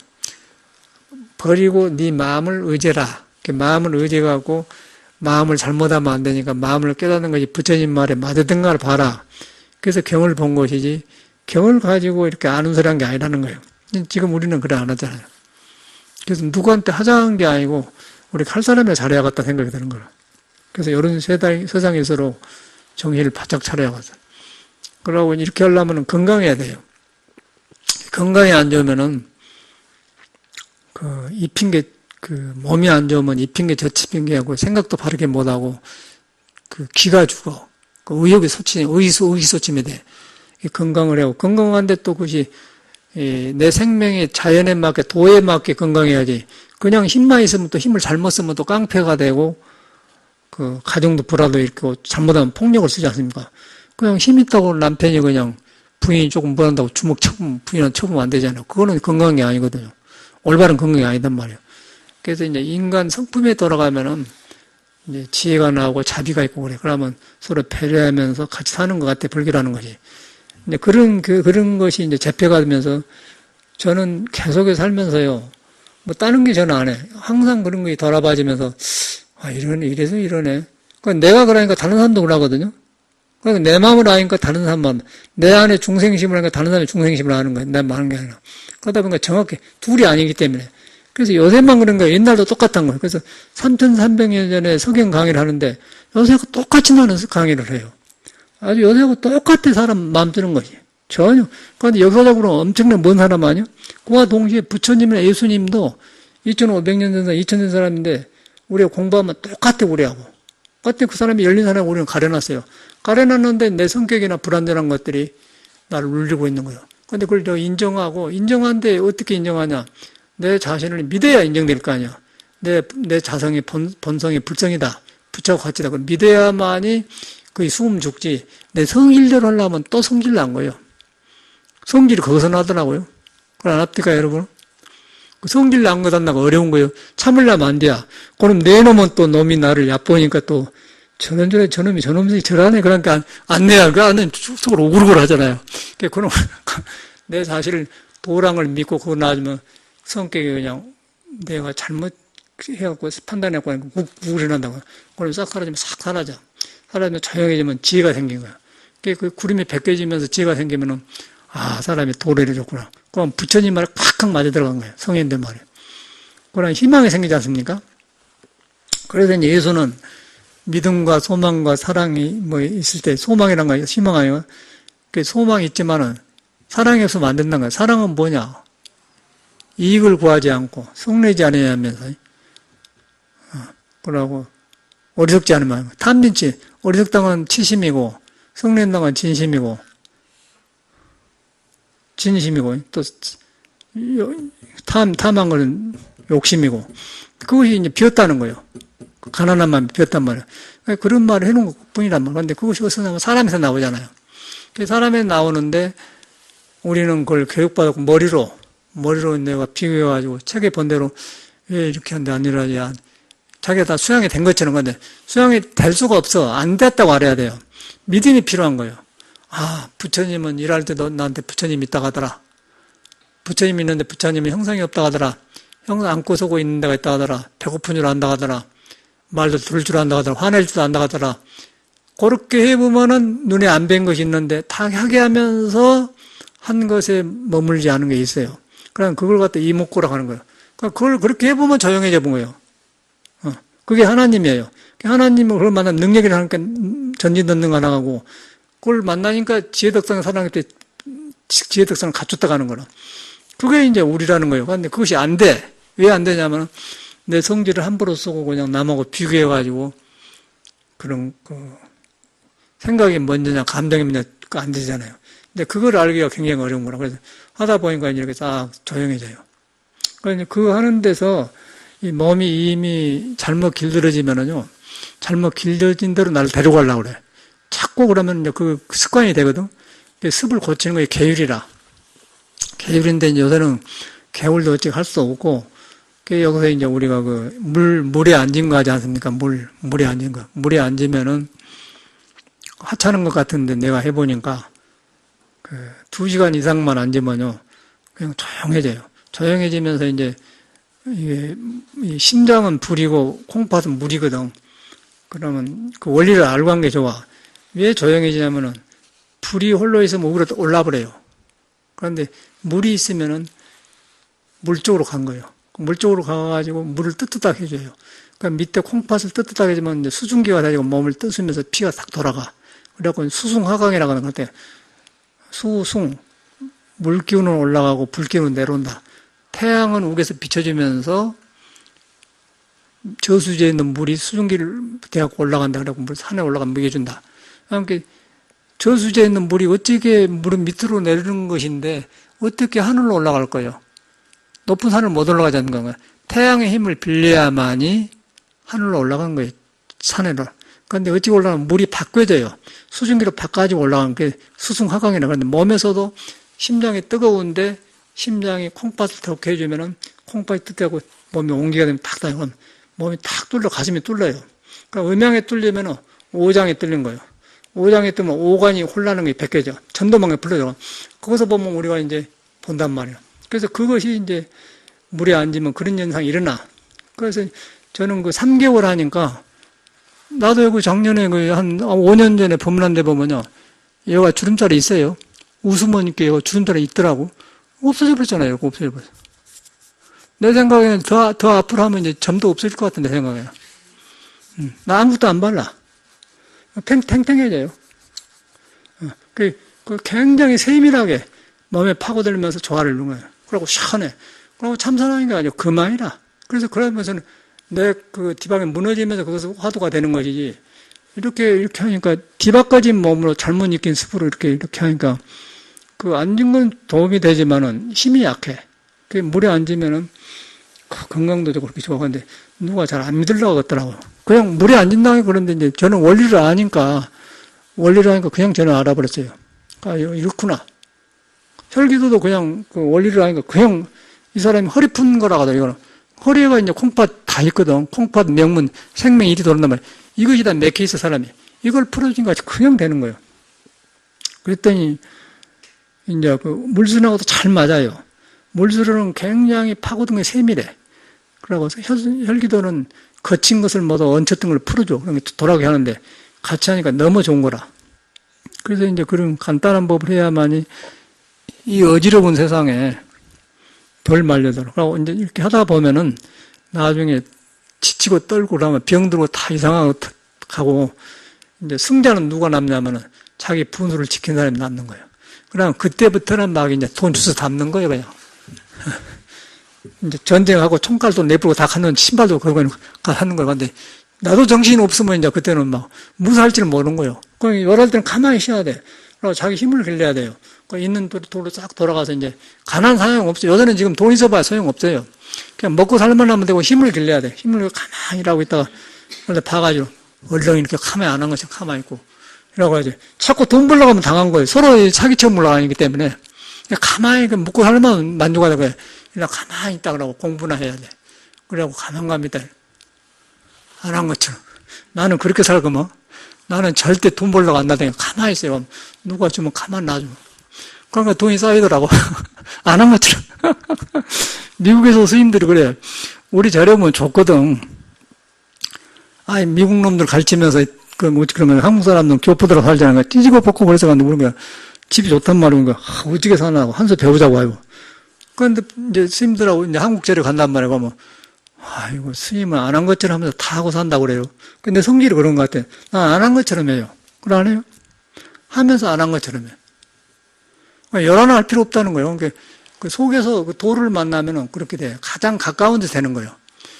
버리고 네 마음을 의제라. 마음을 의제하고 마음을 잘못하면 안 되니까 마음을 깨닫는 것이 부처님 말에 맞든가를 봐라. 그래서 경을 본 것이지 경을 가지고 이렇게 아는 소리한 게 아니라는 거예요. 지금 우리는 그래 안 하잖아요. 그래서 누구한테 하자한 게 아니고 우리 할 사람이 잘해야겠다 생각이 드는 거예요. 그래서 이런 세상일수록 정신을 바짝 차려야겠어. 그러고 이렇게 하려면 건강해야 돼요. 건강이 안 좋으면은 몸이 안 좋으면 입힌 게 젖히핀 게 하고 생각도 바르게 못하고 기가 죽어. 의기소침이 돼. 건강을 하고 건강한데 또 그것이 내 생명의 자연에 맞게 도에 맞게 건강해야지. 그냥 힘만 있으면 또 힘을 잘못 쓰면 또 깡패가 되고 가정도 불화도 일으키고 잘못하면 폭력을 쓰지 않습니까? 그냥 힘 있다고 남편이 그냥 부인이 조금 불안다고 부인한테 쳐보면 안 되잖아요. 그거는 건강한 게 아니거든요. 올바른 건강이 아니단 말이에요. 그래서 이제 인간 성품에 돌아가면은 이제 지혜가 나오고 자비가 있고 그래. 그러면 서로 배려하면서 같이 사는 것 같아, 불교라는 것이. 이제 그런 것이 이제 재패가 되면서 저는 계속해서 살면서요. 뭐 다른 게 저는 안 해. 항상 그런 것이 돌아봐지면서 이래서 이러네. 그러니까 내가 그러니까 다른 사람도 그러거든요. 그러니까 내 마음을 아니까 다른 사람만, 내 안에 중생심을 하니까 다른 사람이 중생심을 하는 거예요. 내가 말하는 게 아니라. 그러다 보니까 정확히 둘이 아니기 때문에. 그래서 요새만 그런 거예요. 옛날도 똑같은 거예요. 그래서 3,300년 전에 석영 강의를 하는데 요새하고 똑같이 나는 강의를 해요. 아주 요새하고 똑같아 사람 마음 드는 거지. 전혀. 그런데 역사적으로 엄청난 먼 사람 아니야? 그와 동시에 부처님이나 예수님도 2,500년 전 사람, 2,000년 사람인데 우리가 공부하면 똑같아 우리하고. 그때 그 사람이 열린 사람을 우리는 가려놨어요. 가려놨는데 내 성격이나 불안전한 것들이 나를 울리고 있는 거예요. 그런데 그걸 저 인정하는데 어떻게 인정하냐? 내 자신을 믿어야 인정될 거 아니야. 내 자성의 본성이 불성이다. 부처와 같이다. 그걸 믿어야만이 거의 수음 죽지. 내 성질대로 하려면 또 성질 난 거예요. 성질이 거기서 나더라고요. 그걸 안 합니까, 여러분? 그 성질 난 거 단다가 어려운 거예요. 참으려면 안 돼야. 그럼 내 놈은 또 놈이 나를 얕보니까 또 저놈이 저러네. 그러니까 안 내야. 그 안에 속으로 오글오글 하잖아요. 그럼 내 사실을 도랑을 믿고 그거 놔주면 성격이 그냥 내가 잘못해갖고 판단해갖고 우울해난다고. 그럼 싹 사라지면 싹 사라져. 사라지면 조용해지면 지혜가 생긴 거야. 그 구름이 벗겨지면서 지혜가 생기면은 사람이 도래를 줬구나. 그럼 부처님 말에 팍팍 맞아 들어간 거예요. 성인들 말에. 그런 희망이 생기지 않습니까? 그래서 이제 예수는 믿음과 소망과 사랑이 뭐 있을 때 소망이란 거 희망 아니에요? 그 소망이 있지만은 사랑이 없으면 안 된다는 거예요. 사랑은 뭐냐? 이익을 구하지 않고 성내지 않아야 하면서 그러고 어리석지 않으면 탐진치 어리석당은 치심이고 성낸당은 진심이고 진심이고 또 탐한 거는 욕심이고 그것이 이제 비었다는 거예요. 가난한 마음이 비었단 말이에요. 그런 말을 해놓은 것 뿐이란 말이에요. 그런데 그것이 어디서 나오면 사람에서 나오잖아요. 사람에 나오는데 우리는 그걸 교육받았고 머리로 내가 비교해가지고 책에 본 대로 왜 이렇게 하는데 안 일하지? 자기가 다 수양이 된 것처럼. 근데 수양이 될 수가 없어. 안 됐다고 알아야 돼요. 믿음이 필요한 거예요. 부처님은 일할 때 나한테 부처님 있다고 하더라. 부처님 있는데 부처님은 형상이 없다고 하더라. 형상 안고 서고 있는 데가 있다고 하더라. 배고픈 줄 안다고 하더라. 말도 들을 줄 안다고 하더라. 화낼 줄 안다고 하더라. 그렇게 해보면은 눈에 안 뵌 것이 있는데 다 하게 하면서 한 것에 머물지 않은 게 있어요. 그럼 그걸 갖다 이목구라고 하는 거예요. 그러니까 그걸 그렇게 해보면 조용해져 본 거예요. 그게 하나님이에요. 하나님은 그걸 만난 능력이라 하니까 전진전능가 나가고, 그걸 만나니까 지혜덕성을 사랑할 때 지혜덕성을 갖췄다 가는 거라. 그게 이제 우리라는 거예요. 그런데 그것이 안 돼. 왜 안 되냐면, 내 성질을 함부로 쓰고 그냥 남하고 비교해가지고, 그런, 생각이 먼저냐, 감정이 먼저 안 되잖아요. 근데 그걸 알기가 굉장히 어려운 거라. 그래서 하다 보니까 이렇게 딱 조용해져요. 그러니까 그거 하는 데서 이 몸이 이미 잘못 길들여지면은요, 잘못 길들여진 대로 나를 데려가려고 그래. 자꾸 그러면 이제 그 습관이 되거든. 습을 고치는 게 계율이라. 계율인데 이제 요새는 개울도 어찌 할 수 없고, 여기서 이제 우리가 물에 앉은 거 하지 않습니까? 물에 앉은 거. 물에 앉으면은 하찮은 것 같은데 내가 해보니까 2시간 이상만 앉으면요, 그냥 조용해져요. 조용해지면서 이제 이게 심장은 불이고 콩팥은 물이거든. 그러면 그 원리를 알고 한 게 좋아. 왜 조용해지냐면은 불이 홀로 있으면 위로 올라버려요. 그런데 물이 있으면은 물 쪽으로 간 거예요. 물 쪽으로 가가지고 물을 뜨뜻하게 해줘요. 그러니까 밑에 콩팥을 뜨뜻하게 해주면 이제 수증기가 다니고 몸을 뜨으면서 피가 싹 돌아가. 그래갖고 수승화강이라고 하는 건데, 수승, 물 기운은 올라가고 불 기운은 내려온다. 태양은 우에서 비춰주면서 저수지에 있는 물이 수증기를 대갖고 올라간다. 그래갖고 물 산에 올라가면 먹여준다. 그러니까 저수지에 있는 물이 어떻게 물은 밑으로 내리는 것인데 어떻게 하늘로 올라갈 거예요? 높은 산을 못 올라가지 않는 건가요? 태양의 힘을 빌려야만이 하늘로 올라가는 거예요. 산에로. 그런데 어찌 올라가면 물이 바뀌어져요. 수증기로 바꿔가지고 올라가는 게 수승화강이라. 그런데 몸에서도 심장이 뜨거운데 심장이 콩팥을 더 해주면은 콩팥이 뜨뜻하고 몸이 온기가 되면 탁 다니고 몸이 탁 뚫려, 가슴이 뚫려요. 그러니까 음양에 뚫리면은 오장이 뚫린 거예요. 오장에 뜨면 오간이 홀라는 게 벗겨져. 전도망에 풀려져. 거기서 보면 우리가 이제 본단 말이에요. 그래서 그것이 이제 물에 앉으면 그런 현상이 일어나. 그래서 저는 3개월 하니까 나도 여기 작년에 한 5년 전에 법문한 데 보면요. 여기가 주름살이 있어요. 웃으면 이렇게 주름살이 있더라고. 없어져 버렸잖아요. 없어져 버렸어. 내 생각에는 더 앞으로 하면 이제 점도 없어질 것 같은데, 생각에는. 나 아무것도 안 발라. 탱탱해져요. 그 굉장히 세밀하게 몸에 파고들면서 조화를 이루는 거예요. 그러고 시원해. 그러고 참선하는 게 아니고 그만이라. 그래서 그러면서는 내 디박이 무너지면서 그것이 화두가 되는 것이지. 이렇게 하니까 디박까지 몸으로 잘못 익힌 습으로 이렇게 하니까 앉은 건 도움이 되지만은 힘이 약해. 물에 앉으면은 건강도 좋고 그렇게 좋아. 근데 누가 잘 안 믿으려고 하더라고요. 그냥 물에 앉은다고 그런데 이제 저는 원리를 아니까 그냥 저는 알아버렸어요. 아, 이렇구나. 혈기도도 그냥 원리를 아니까 그냥 이 사람이 허리 푼 거라고 하더라고요. 이거는. 허리가 이제 콩팥 다 있거든. 콩팥 명문 생명 일이 도는단 말이에요. 이것이 다 맥혀 있어, 사람이. 이걸 풀어준 거 그냥 되는 거예요. 그랬더니 이제 물순하고도 잘 맞아요. 물순은 굉장히 파고든 게 세밀해. 그러고 혈기도는 거친 것을 모두 얹혔던 걸 풀어줘. 그러면 돌아가게 하는데 같이 하니까 너무 좋은 거라. 그래서 이제 그런 간단한 법을 해야만이 이 어지러운 세상에 덜 말려들어. 그리고 이제 이렇게 하다 보면은 나중에 지치고 떨고 그러면 병들고 다 이상하고 가고 이제 승자는 누가 남냐면은 자기 분수를 지킨 사람이 남는 거예요. 그러면 그때부터는 막 이제 돈 주서 담는 거예요, 그냥. 이제 전쟁하고 총칼도 내부고 다 갖는 신발도 그러고 하는 거예요. 근데 나도 정신이 없으면 이제 그때는 막 무사할지를 모르는 거예요. 그럼 요럴 때는 가만히 쉬어야 돼. 그리고 자기 힘을 길러야 돼요. 있는 돈으로 싹 돌아가서 이제 가난 사용 없어요. 요새는 지금 돈 있어봐야 소용 없어요. 그냥 먹고 살만 하면 되고 힘을 길러야 돼. 힘을 가만히 일하고 있다가 원래 봐가지고 얼렁 이렇게 가만히 안 한 것처럼 가만히 있고 이라고 하지. 자꾸 돈 벌려고 하면 당한 거예요. 서로 사기처럼 올라가기 때문에 가만히 먹고 살만 만족하다 그래. 그냥 가만히 있다 그러고 공부나 해야 돼. 그러고 가만 갑니다. 안 한 것처럼. 나는 그렇게 살거든. 나는 절대 돈 벌려고 안 나다니까 가만히 있어요. 누가 주면 가만 놔줘. 그러니까 돈이 쌓이더라고. 안 한 것처럼. 미국에서 스님들이 그래. 우리 저렴은 좋거든. 아이, 미국 놈들 가르치면서, 그러면 한국 사람들은 교포들하고 살잖아. 찌지고 볶고 그래서 간다. 그런 거야. 집이 좋단 말이야. 어떻게 사나 하고. 한수 배우자고 하고. 그런데 이제 스님들하고 이제 한국제를 간단 말이에요. 그러면, 이거 스님은 안 한 것처럼 하면서 다 하고 산다고 그래요. 근데 성질이 그런 것 같아. 난 안 한 것처럼 해요. 그래, 안 해요? 하면서 안 한 것처럼 해요. 열하나 할 필요 없다는 거예요. 그 속에서 그 도를 만나면은 그렇게 돼요. 가장 가까운 데서 되는 거예요.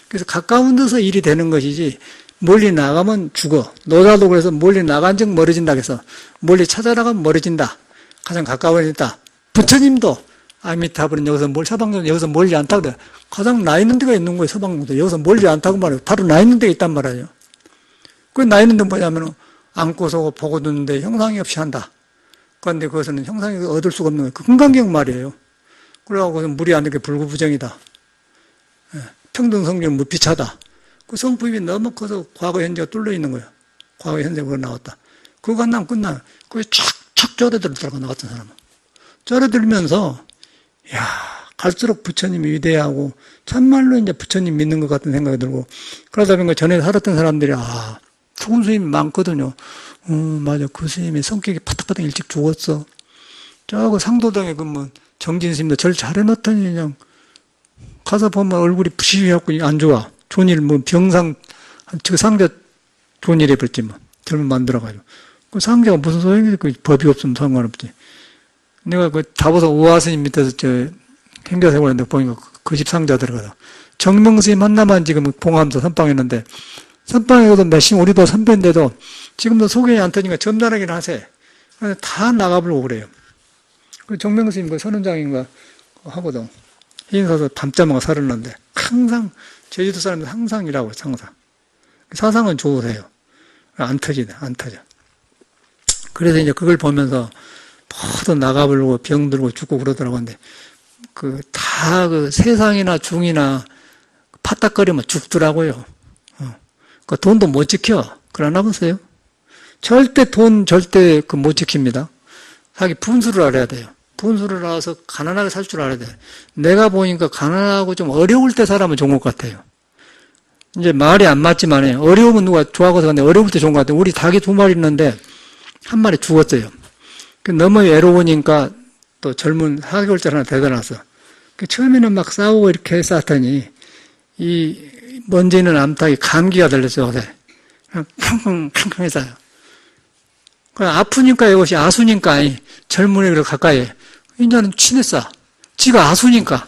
그래서 가까운 데서 일이 되는 것이지, 멀리 나가면 죽어. 노자도 그래서 멀리 나간 즉 멀어진다 그래서 멀리 찾아나가면 멀어진다. 가장 가까워진다. 부처님도 아미타불은 여기서 서방도 여기서 멀리 않다고 그래. 가장 나 있는 데가 있는 거예요. 서방도 여기서 멀리 않다고 말해요. 바로 나 있는 데가 있단 말이에요. 그 나 있는 데는 뭐냐면은 안고서 보고 듣는데 형상이 없이 한다. 그런데 그것은 형상이 얻을 수가 없는 거예요. 그 금강경 말이에요. 그래갖고 물이 안 되게 불구부정이다. 평등성경 무비차다. 그 성품이 너무 커서 과거 현재가 뚫려 있는 거예요. 과거 현재가 그거 나왔다. 그거 안 나면 끝나요. 그게 착착 쪼려들더라고, 나 같은 사람은. 쪼려들면서, 갈수록 부처님이 위대하고, 참말로 이제 부처님 믿는 것 같은 생각이 들고, 그러다 보니까 전에 살았던 사람들이, 좋은 스님이 많거든요. 맞아. 그 스님이 성격이 파닥파닥 일찍 죽었어. 저거 상도당에 정진 스님도 절 잘해놨더니 그냥, 가서 보면 얼굴이 부시해갖고 안 좋아. 좋은 일, 병상, 그 상자 좋은 일 해버렸지, 젊은 만들어가지고. 그 상자가 무슨 소용이 그 법이 없으면 상관없지. 내가 그 다보서 우화스님 밑에서 행자세고 했는데 보니까 그 집 상자 들어가서. 정명스님 하나만 지금 봉하면서 선방했는데, 선방에도 몇십, 우리도 선배인데도 지금도 소견이 안 터지니까 점잖하긴 하세. 다 나가버리고 그래요. 그 정명스님 그 선원장인가 하거든. 인사서 담자마가 살았는데, 항상, 제주도 사람들 항상 일하고 있어, 항상. 사상은 좋으세요. 안 터지네, 안 터져. 그래서 이제 그걸 보면서, 모두 나가버리고 병들고 죽고 그러더라고. 근데, 세상이나 중이나 파닥거리면 죽더라고요. 그 돈도 못 지켜. 그러나 보세요. 절대 못 지킵니다. 자기 분수를 알아야 돼요. 분수를 알아서 가난하게 살 줄 알아야 돼. 내가 보니까 가난하고 좀 어려울 때 살아면 좋은 것 같아요. 이제 말이 안 맞지만, 어려우면 누가 좋아하고서 근데 어려울 때 좋은 것 같아요. 우리 닭이 2마리 있는데, 1마리 죽었어요. 너무 외로우니까 또 젊은 4개월짜리 하나 데려놨어. 처음에는 막 싸우고 이렇게 싸더니, 이 먼지 있는 암탉이 감기가 들렸어요, 요새. 캉캉 해서요. 아프니까 이것이 아수니까, 젊은이를 가까이 해. 이제는 친했어. 지가 아수니까.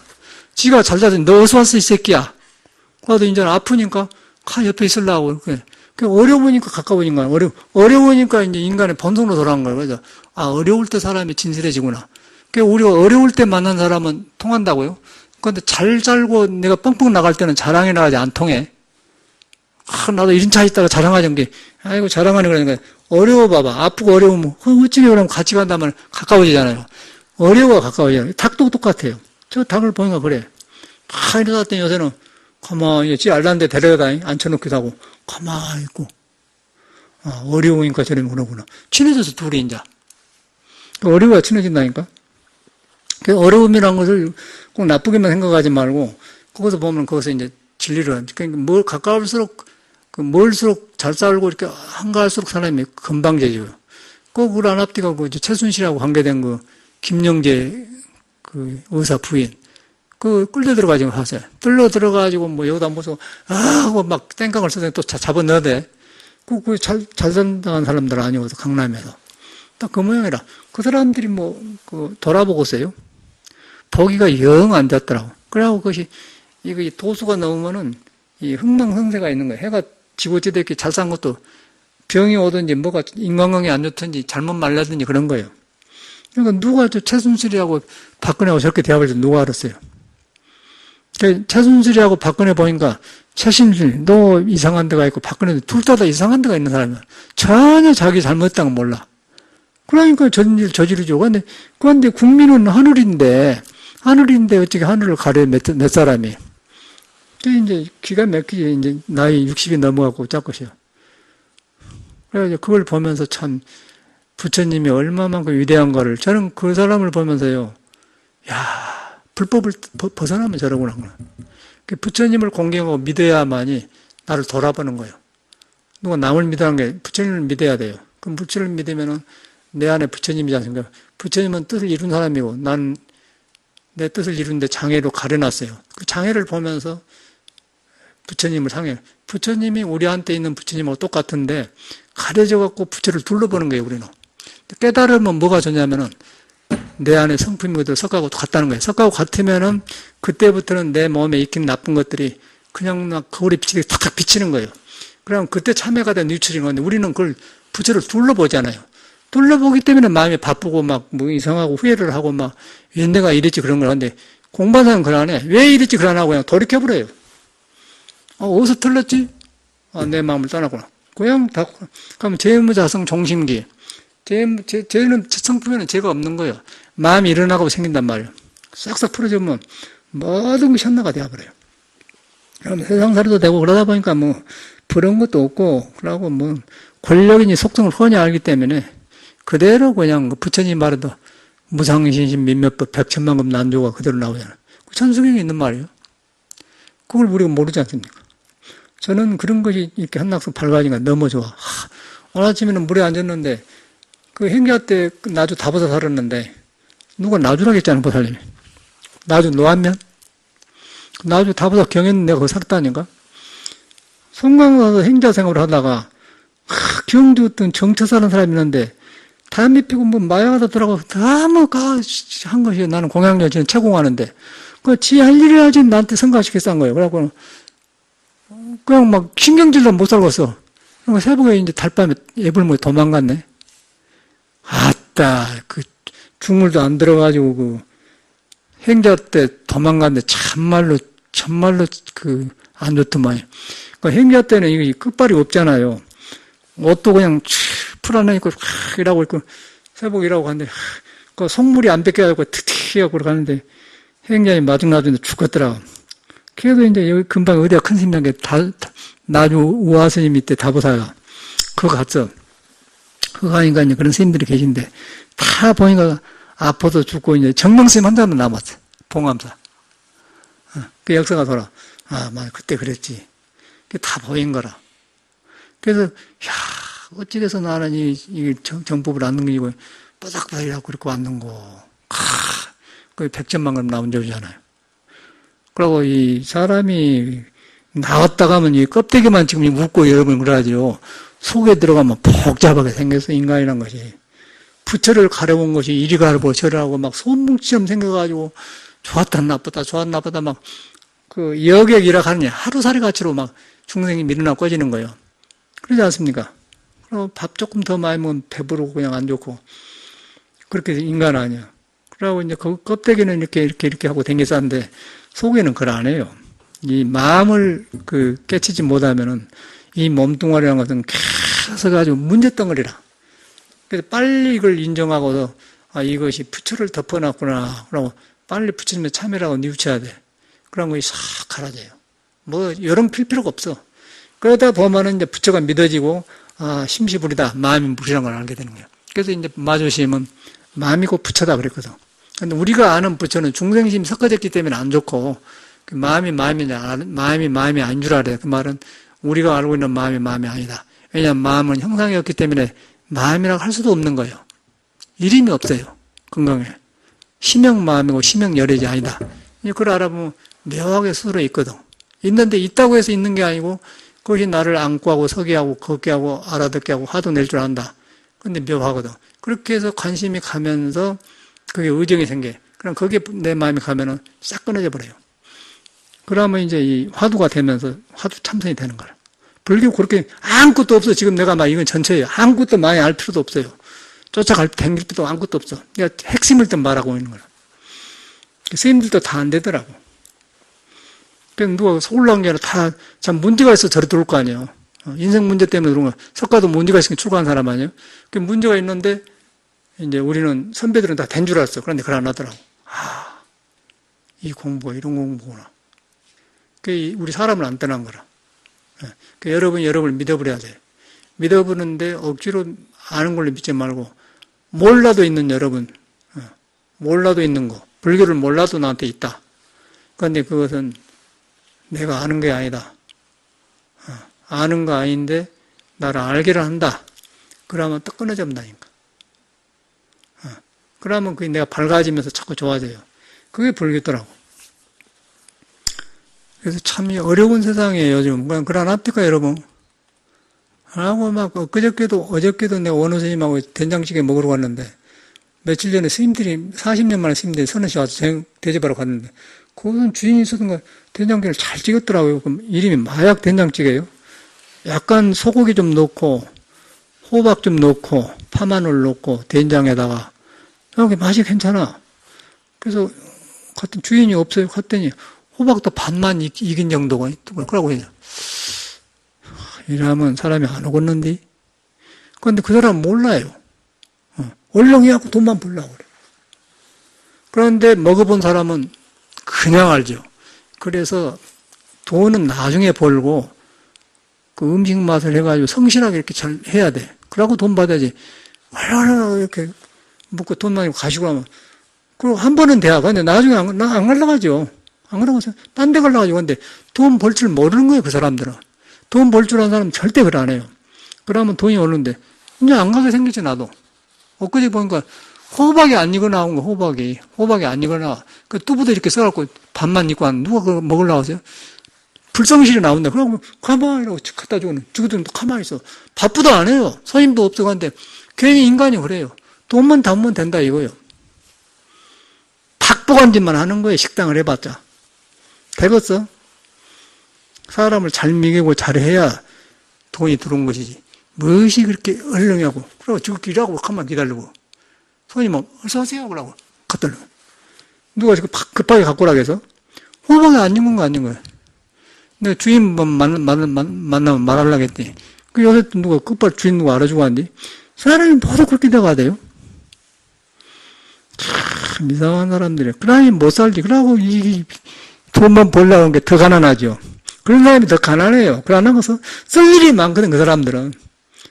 지가 잘 자더니 너 어서 왔어, 이 새끼야. 그래도 이제는 아프니까 옆에 있으려고. 어려우니까 가까워진 거야. 어려우니까 이제 인간의 본성으로 돌아간 거예요. 그래서, 어려울 때 사람이 진실해지구나. 우리가 어려울 때 만난 사람은 통한다고요? 그런데 잘 살고 내가 뻥뻥 나갈 때는 자랑해 나가지 안 통해. 나도 이런 차 있다가 자랑하자는 게, 자랑하는 거니까. 어려워 봐봐. 아프고 어려우면, 어찌게 그러면 같이 간다면 가까워지잖아요. 어려워가 가까워져요. 닭도 똑같아요. 저 닭을 보니까 그래. 다 이러다 요새는 가만히, 지 알란데 데려다 앉혀놓기도 하고, 가만히 있고. 어려우니까 저러면 그러구나. 친해져서 둘이 이제. 어려워야 친해진다니까? 어려움이라는 것을 꼭 나쁘게만 생각하지 말고, 거기서 보면 거기서 이제 진리를, 그러니까 가까울수록, 멀수록 잘 살고 이렇게 한가할수록 사람이 건방져져요. 꼭 안 앞뒤가 최순실하고 관계된 김영재 의사 부인. 끌려 들어가지고 하세요. 끌려 들어가지고 여기다 무슨, 하고 막 땡깡을 써서 또 잡아 넣어대. 잘 산다는 사람들 아니어서 강남에서. 딱 그 모양이라. 그 사람들이 돌아보고서요. 보기가 영 안 좋더라고. 그래갖고 그것이, 이거 도수가 넘으면은 이 흥망성쇠가 있는 거예요. 해가 지고지도 이렇게 잘 산 것도 병이 오든지 뭐가 인간관계 안 좋든지 잘못 말라든지 그런 거예요. 그러니까 누가 최순실이하고 박근혜하고 저렇게 대화를 누가 알았어요? 최순실이하고 박근혜 보니까 최순실, 너 이상한 데가 있고 박근혜도 둘 다 이상한 데가 있는 사람이야. 전혀 자기 잘못했다는 거 몰라. 그러니까 전일 저지르죠. 그런데 국민은 하늘인데 어떻게 하늘을 가려 몇 사람이. 이제 기가 막히지. 이제 나이 60이 넘어가고 짝것이요. 그래서 그걸 보면서 참 부처님이 얼마만큼 위대한가를 저는 그 사람을 보면서요. 불법을 벗어나면 저러구나. 부처님을 공경하고 믿어야만이 나를 돌아보는 거예요. 누가 남을 믿으라는 게 부처님을 믿어야 돼요. 그럼 부처님을 믿으면은 내 안에 부처님이지 않습니까? 부처님은 뜻을 이룬 사람이고 난 내 뜻을 이루는데 장애로 가려놨어요. 그 장애를 보면서 부처님을 상해. 부처님이 우리한테 있는 부처님하고 똑같은데 가려져갖고 부처를 둘러보는 거예요, 우리는. 깨달으면 뭐가 좋냐면은 내 안에 성품이 그대로 석가하고 같다는 거예요. 석가하고 같으면은 그때부터는 내 몸에 익힌 나쁜 것들이 그냥 막 거울에 비치게 탁탁 비치는 거예요. 그럼 그때 참회가 된 뉴출인 건데 우리는 그걸 부처를 둘러보잖아요. 둘러보기 때문에 마음이 바쁘고 막 뭐 이상하고 후회를 하고 막 왜 내가 이랬지 그런 걸 하는데 공부하는 사람은 그러네. 왜 이랬지 그러나고 그냥 돌이켜버려요. 어디서 틀렸지? 내 마음을 떠나구나. 그냥 다, 그러면 재무자성 종심기. 죄는 성품에는 죄가 없는 거예요. 마음이 일어나고 생긴단 말이에요. 싹싹 풀어주면 모든 것이 하나가 되어버려요. 그럼 세상살이도 되고 그러다 보니까 뭐 부러운 것도 없고 그러고 뭐 권력인지 속성을 훤히 알기 때문에 그대로 그냥 부처님 말에도 무상신심 민몇법 백천만급 난조가 그대로 나오잖아요. 천수경에 있는 말이에요. 그걸 우리가 모르지 않습니까? 저는 그런 것이 이렇게 한낙석 밝아지니까 너무 좋아. 오늘 아침에는 물에 앉았는데 그 행자 때 나주 다보사 살았는데 누가 나주라고 했잖아, 보살님이. 나주 노안면? 나주 다보사 경에는 내가 거기 살았다니까? 송강 가서 행자 생활을 하다가 경주 어떤 정처 사는 사람이 있는데 담배 피고 뭐 마약하다 더라고 다 뭐 한 것이 나는 공양력 지금 채공하는데 그 지 할 일을 하지 나한테 생각시켜서 한 거예요. 그래갖고 그냥 막 신경질도 못 살겠어. 그리고 새벽에 이제 달밤에 애불목에 도망갔네. 아따, 그 중물도 안 들어가지고 그 행자 때 도망갔는데 참말로 그 안 좋더만. 그 행자 때는 이게 끝발이 없잖아요. 옷도 그냥 풀안에 입고 일하고 있고 새벽 일하고 가는데 그 속물이 안 뺏겨가지고 틱틱하고 가는데 행자님 마중나중에 죽었더라. 그래도 이제 여기 금방 어디가 큰 스님한 게 나주 우화 스님 밑에 다보사가 그거 갔어. 그거 가니까 이제 그런 스님들이 계신데 다 보니까 아파서 죽고 이제 정명스님 한 사람은 남았어. 봉암사. 그 역사가 돌아. 맞아. 그때 그랬지. 그게 다 보인 거라. 그래서, 야, 어찌 돼서 나는 이 정법을 안 넘기고 바닥바닥이라고 그렇게 왔는 거. 그 백전만금 나온 적이잖아요. 그리고 이 사람이 나왔다 가면 이 껍데기만 지금 웃고 여러분 그러죠. 속에 들어가면 복잡하게 생겨서 인간이란 것이. 부처를 가려본 것이 이리 가려보고 저리 하고 막 손뭉치처럼 생겨가지고 좋았다 나쁘다 좋았다 나쁘다 막 그 여객이라 하느냐 하루살이 가치로 막 중생이 밀어나 꺼지는 거예요. 그러지 않습니까? 그럼 밥 조금 더 많이 먹으면 배부르고 그냥 안 좋고 그렇게 인간 아니야. 그러고 이제 그 껍데기는 이렇게 하고 댕겨쌌는데 속에는 그걸 안 해요. 이 마음을 깨치지 못하면은 이 몸뚱아리라는 것은 계속 가지고 문제덩어리라. 그래서 빨리 이걸 인정하고서 이것이 부처를 덮어놨구나. 그러고 빨리 부처님의 참여라고 뉘우쳐야 돼. 그런 것이 싹 갈아져요. 뭐 여름 필 필요가 없어. 그러다 보면은 이제 부처가 믿어지고 심시불이다. 마음이 물이라는 걸 알게 되는 거예요. 그래서 이제 마조심은 마음이 곧 부처다 그랬거든. 근데 우리가 아는 부처는 중생심이 섞어졌기 때문에 안 좋고 마음이 아닌 줄 알아요. 그 말은 우리가 알고 있는 마음이 아니다. 왜냐하면 마음은 형상이 없기 때문에 마음이라고 할 수도 없는 거예요. 이름이 없어요. 건강에. 심형마음이고 심형열애지 아니다. 그걸 알아보면 묘하게 스스로 있거든. 있는데 있다고 해서 있는 게 아니고 그것이 나를 안고 하고 서게 하고 걷게 하고 알아듣게 하고 화도 낼 줄 안다. 근데 묘하거든. 그렇게 해서 관심이 가면서 그게 의정이 생겨. 그럼 거기에 내 마음이 가면은 싹 끊어져 버려요. 그러면 이제 이 화두가 되면서 화두 참선이 되는 거야. 불교 그렇게 아무것도 없어. 지금 내가 막 이건 전체예요. 아무것도 많이 알 필요도 없어요. 쫓아갈 때 댕길 필요도 아무것도 없어. 그러니까 핵심을 좀 말하고 있는 거야. 스님들도 다 안 되더라고. 그냥 누가 서울나온 게 아니라 다 참 문제가 있어 저리 들어올 거 아니에요. 인생 문제 때문에 그런 거. 석가도 문제가 있으니까 출가한 사람 아니에요. 그 문제가 있는데 이제 우리는 선배들은 다 된 줄 알았어. 그런데 그걸 안 하더라고. 이 공부가 이런 공부구나. 그게 우리 사람을 안 떠난 거라. 그 여러분이 여러분을 믿어버려야 돼. 믿어보는데 억지로 아는 걸로 믿지 말고 몰라도 있는 여러분, 몰라도 있는 거, 불교를 몰라도 나한테 있다. 그런데 그것은 내가 아는 게 아니다. 아는 거 아닌데 나를 알기를 한다. 그러면 또 끊어져 본다니까. 그러면 그게 내가 밝아지면서 자꾸 좋아져요. 그게 불겠더라고. 그래서 참 어려운 세상이에요, 요즘. 그런 앞니까, 여러분? 하고 어저께도 내가 원호 스님하고 된장찌개 먹으러 갔는데, 며칠 전에 스님들이, 40년 만에 스님들이 서너씩 와서 대접하러 갔는데, 그것은 주인이 있었던가 된장찌개를 잘 찍었더라고요. 그럼 이름이 마약 된장찌개예요. 약간 소고기 좀 넣고, 호박 좀 넣고, 파마늘 넣고, 된장에다가, 여기 맛이 괜찮아. 그래서, 갔더니 주인이 없어요. 갔더니, 호박도 반만 익인 정도가 그러고 해요. 이러면 사람이 안 오겠는데? 그런데 그 사람은 몰라요. 얼렁이하고 돈만 벌려고 그래. 그런데 먹어본 사람은 그냥 알죠. 그래서 돈은 나중에 벌고 그 음식 맛을 해가지고 성실하게 이렇게 잘 해야 돼. 그러고 돈 받아야지. 얼렁 이렇게 먹고 돈 많이 가시고 하면. 그리고 한 번은 돼야. 근데 나중에 안 갈라가죠. 안 그러고서 딴 데 갈라가지고. 근데 돈 벌 줄 모르는 거예요, 그 사람들은. 돈 벌 줄 아는 사람은 절대 그래 안 해요. 그러면 돈이 오는데 이제 안 가게 생기지, 나도. 엊그제 보니까 호박이 안 익어 나온 거, 호박이 안 익어 나와. 그 뚜부도 이렇게 써갖고 반만 익고 한 누가 그거 먹으려고 하세요? 불성실이 나온다. 그러고 가만히 이러고 갖다 주고는 죽어도 가만히 있어. 바쁘도 안 해요. 손님도 없어. 근데 괜히 인간이 그래요. 돈만 담으면 된다 이거예요. 박보관짓만 하는 거예요. 식당을 해봤자. 되겠어? 사람을 잘 먹이고 잘해야 돈이 들어온 것이지. 무엇이 그렇게 얼렁하고, 그러고 죽기 일하고 가만 기다리고, 손님 막, 어서오세요. 그러고, 갖다 놓고. 누가 지금 급하게 갖고 오라고 해서, 호박이 안 익은 거 아닌 거야. 내가 주인 만나면 말하려고 했더니, 그 요새 누가 끝발 주인 누가 알아주고 하는데, 사람이 모두 그렇게 돼가대요. 참, 이상한 사람들이야. 그러니 못 살지. 그러고 이 돈만 벌려고 하는 게 더 가난하죠. 그런 사람이 더 가난해요. 가난한 것은 쓸 일이 많거든, 그 사람들은.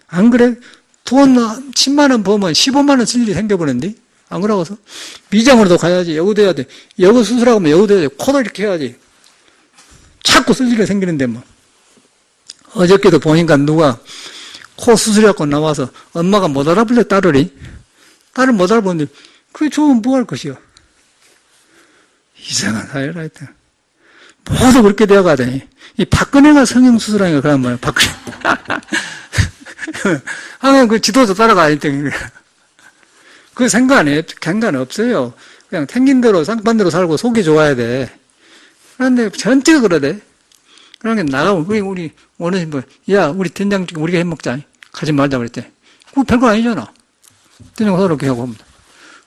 안 그래? 돈 10만 원 벌면 15만 원 쓸 일이 생겨버렸는데? 안 그러고서? 미장으로도 가야지. 여기도 해야 돼. 여기 수술하고 면 여기도 해야 돼. 코도 이렇게 해야지. 자꾸 쓸 일이 생기는데 뭐. 어저께도 보니까 누가 코 수술해갖고 나와서 엄마가 못 알아볼래, 딸을 못 알아보는데, 그게 좋으면 뭐 할 것이요? 이상한 사회라 하여튼. 모두 그렇게 되어가더니, 이 박근혜가 성형수술하니까 그런 거야, 박근혜. 항상 그 지도자 따라가야 돼. 그 생각 없어요. 그냥 생긴 대로, 쌍판대로 살고 속이 좋아야 돼. 그런데 전체가 그러대. 그러니까 나가면, 우리, 어르신 뭐, 야, 우리 된장찌개 우리가 해 먹자. 가지 말자 그랬대. 그거 별거 아니잖아. 된장 서로 이렇게 하고 하면.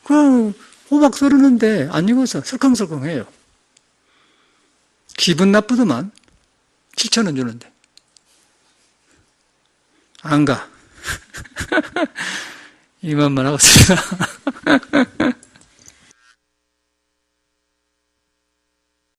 그, 호박 썰었는데 안 익어서 설컹설컹해요. 기분 나쁘더만. 7,000원 주는데. 안 가. 이만만 하겠습니다.